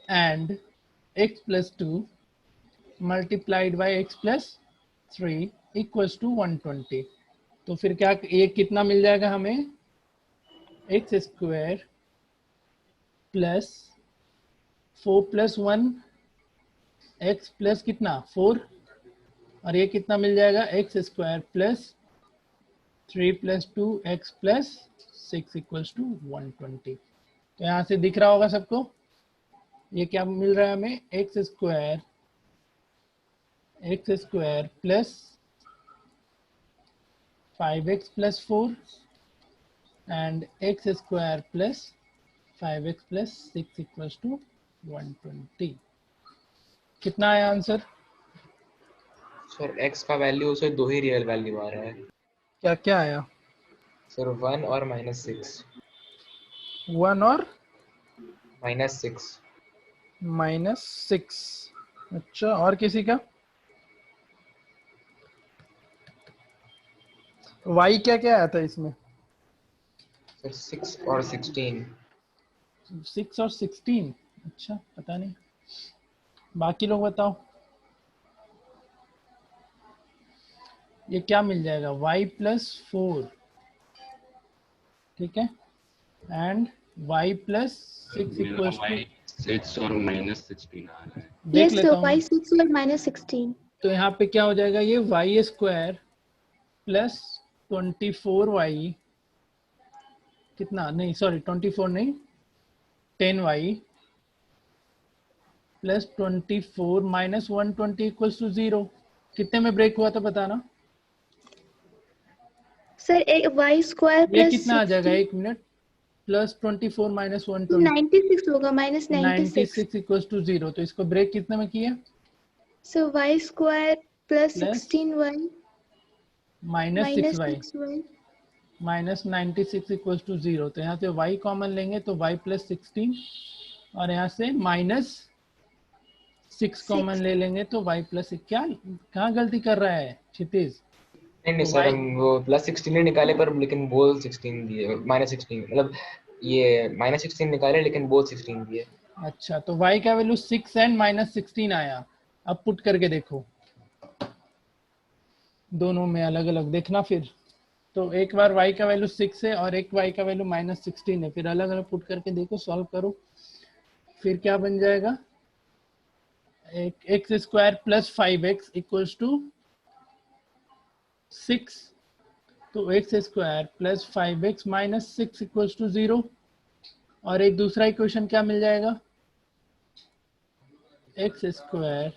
and x plus 2 multiplied by x plus 3 equals to 120। तो फिर क्या, ये कितना मिल जाएगा हमें, x² plus 4 plus 1 x plus कितना 4, और ये कितना मिल जाएगा, x² plus 3 plus 2 x plus 6 equals to 120। तो यहाँ से दिख रहा होगा सबको, ये क्या मिल रहा है हमें, x² plus 5x plus 4 and x² plus 5x plus 6 equals to 120। कितना आया आंसर? सर x का वैल्यू उसे दो ही रियल वैल्यू आ रहा है क्या क्या आया? सर, 1 और -6। 1 और -6। -6। अच्छा, और किसी का? y क्या क्या आया था इसमें? सर 6 और 16। 6 और 16। अच्छा, पता नहीं, बाकी लोग बताओ। ये क्या मिल जाएगा, y प्लस 4, ठीक है, एंड y प्लस 6 मेरा इक्वल्स टू, y 6 और -16 आ रहा है। देख यस लेता सर, हूँ। y6 और -16। तो यहाँ पे क्या हो जाएगा, ये y² प्लस 24y, कितना, नहीं सॉरी 24 नहीं, 10y plus 24 minus 120 equals to 0। कितने में ब्रेक हुआ था बताना? सर y² ये प्लस कितना आ जाएगा, 1 मिनट, प्लस 24 माइनस 120, 96 होगा, -96। 96 इक्वल्स टू 0। तो इसको ब्रेक कितने में किया, so y² plus plus 16y minus 6y, -6y minus 96 equal to 0। तो यहाँ से y कॉमन लेंगे तो y प्लस 16 और यहाँ से माइनस 6 कॉमन ले लेंगे तो y प्लस, क्या कहाँ गलती कर रहा है क्षितिज? नहीं तो सर, y, हम वो प्लस 16 निकाले पर लेकिन बोल 16 दिए, -16 मतलब ये -16 निकाले लेकिन बोल 16 दिए। अच्छा तो y का वैल्यू 6 एंड माइनस 16 आया। अब पुट करके देखो, दोनों में अलग अलग देखना फिर। तो एक बार y का वैल्यू 6 है और एक y का वैल्यू -16 है, फिर अलग अलग पुट करके देखो, सॉल्व करो, फिर क्या बन जाएगा? एक X square plus 5x equals to 6। तो X square plus 5x minus 6 equals to 0। और एक दूसरा इक्वेशन क्या मिल जाएगा? एक्स स्क्वायर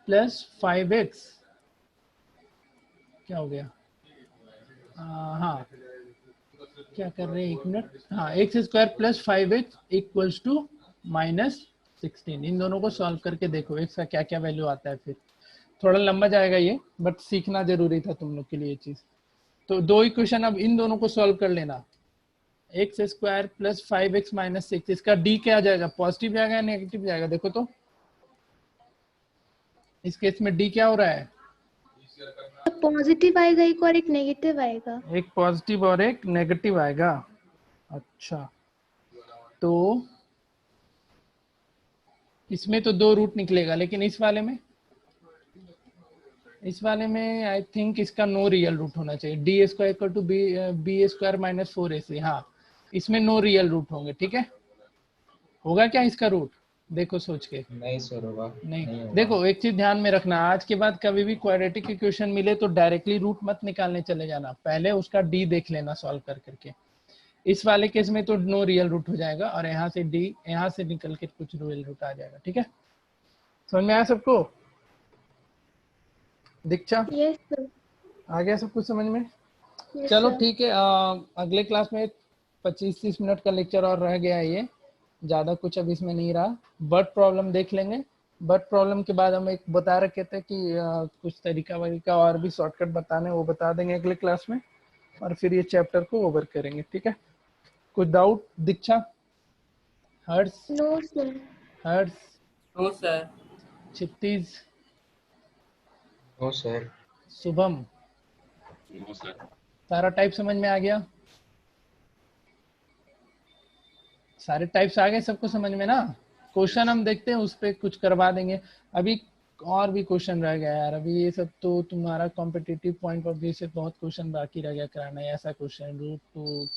प्लस 5x, क्या हो गया? हाँ, क्या कर रहे हैं, एक मिनट। हाँ, X square plus 5x equals to -16। इन दोनों को सॉल्व करके देखो एक्स का क्या क्या वैल्यू आता है। फिर थोड़ा लंबा जाएगा ये, बट सीखना जरूरी था तुम लोग के लिए ये चीज। तो दो इक्वेशन अब इन दोनों को सॉल्व कर लेना। X square plus 5x minus 6, इसका डी क्या आ जाएगा? पॉजिटिव जाएगा या नेगेटिव जाएगा? देखो तो इस केस में डी क्या हो रहा है? पॉजिटिव आएगा एक और एक नेगेटिव आएगा। एक पॉजिटिव और एक नेगेटिव आएगा। अच्छा, तो इसमें तो दो रूट निकलेगा, लेकिन इस वाले में आई थिंक इसका नो रियल रूट होना चाहिए। D square equal to B square minus 4ac। हाँ, इसमें नो रियल रूट होंगे, ठीक है। होगा क्या इसका रूट? देखो सोच के। नहीं सर होगा, नहीं होगा। देखो, एक चीज ध्यान में रखना, आज के बाद कभी भी क्वाड्रेटिक इक्वेशन मिले तो डायरेक्टली रूट मत निकालने चले जाना, पहले उसका डी देख लेना सॉल्व कर करके। इस वाले केस में तो नो रियल रूट हो जाएगा और यहाँ से डी, यहाँ से निकल के कुछ रियल रूट आ जाएगा, ठीक है। समझ में आया सबको? दीक्षा, यस सर। आ गया सब कुछ समझ में? यस चलो सर। ठीक है, अगले क्लास में 25-30 मिनट का लेक्चर और रह गया है, ये ज़्यादा कुछ अब इसमें नहीं रहा। बट प्रॉब्लम देख लेंगे। बट प्रॉब्लम के बाद हम एक बता रखे थे कि कुछ तरीका वरीका और भी शॉर्टकट बताने, वो बता देंगे अगले क्लास में, और फिर ये चैप्टर को ओवर करेंगे, ठीक है। कुछ doubt Diksha? Harsh? No sir. Harsh? No sir. Kshitij? No sir. Shubham? No sir. सारा टाइप समझ में आ गया? सारे टाइप्स आ गए सबको समझ में ना? क्वेश्चन हम देखते हैं, उस पर कुछ करवा देंगे। अभी और भी क्वेश्चन रह गया यार, अभी ये सब तो तुम्हारा कॉम्पिटिटिव पॉइंट ऑफ व्यू से बहुत क्वेश्चन बाकी रह गया कराना है। ऐसा क्वेश्चन रूट टू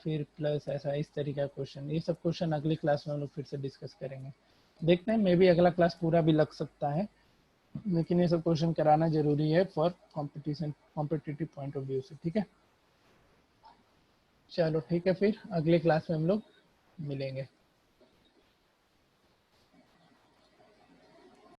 फिर प्लस, ऐसा इस तरीके का क्वेश्चन, ये सब क्वेश्चन अगली क्लास में हम लोग फिर से डिस्कस करेंगे। देखते हैं, मे भी अगला क्लास पूरा भी लग सकता है, लेकिन ये सब क्वेश्चन कराना जरूरी है for competitive point of view से, ठीक है। चलो ठीक है, फिर अगले क्लास में हम लोग मिलेंगे।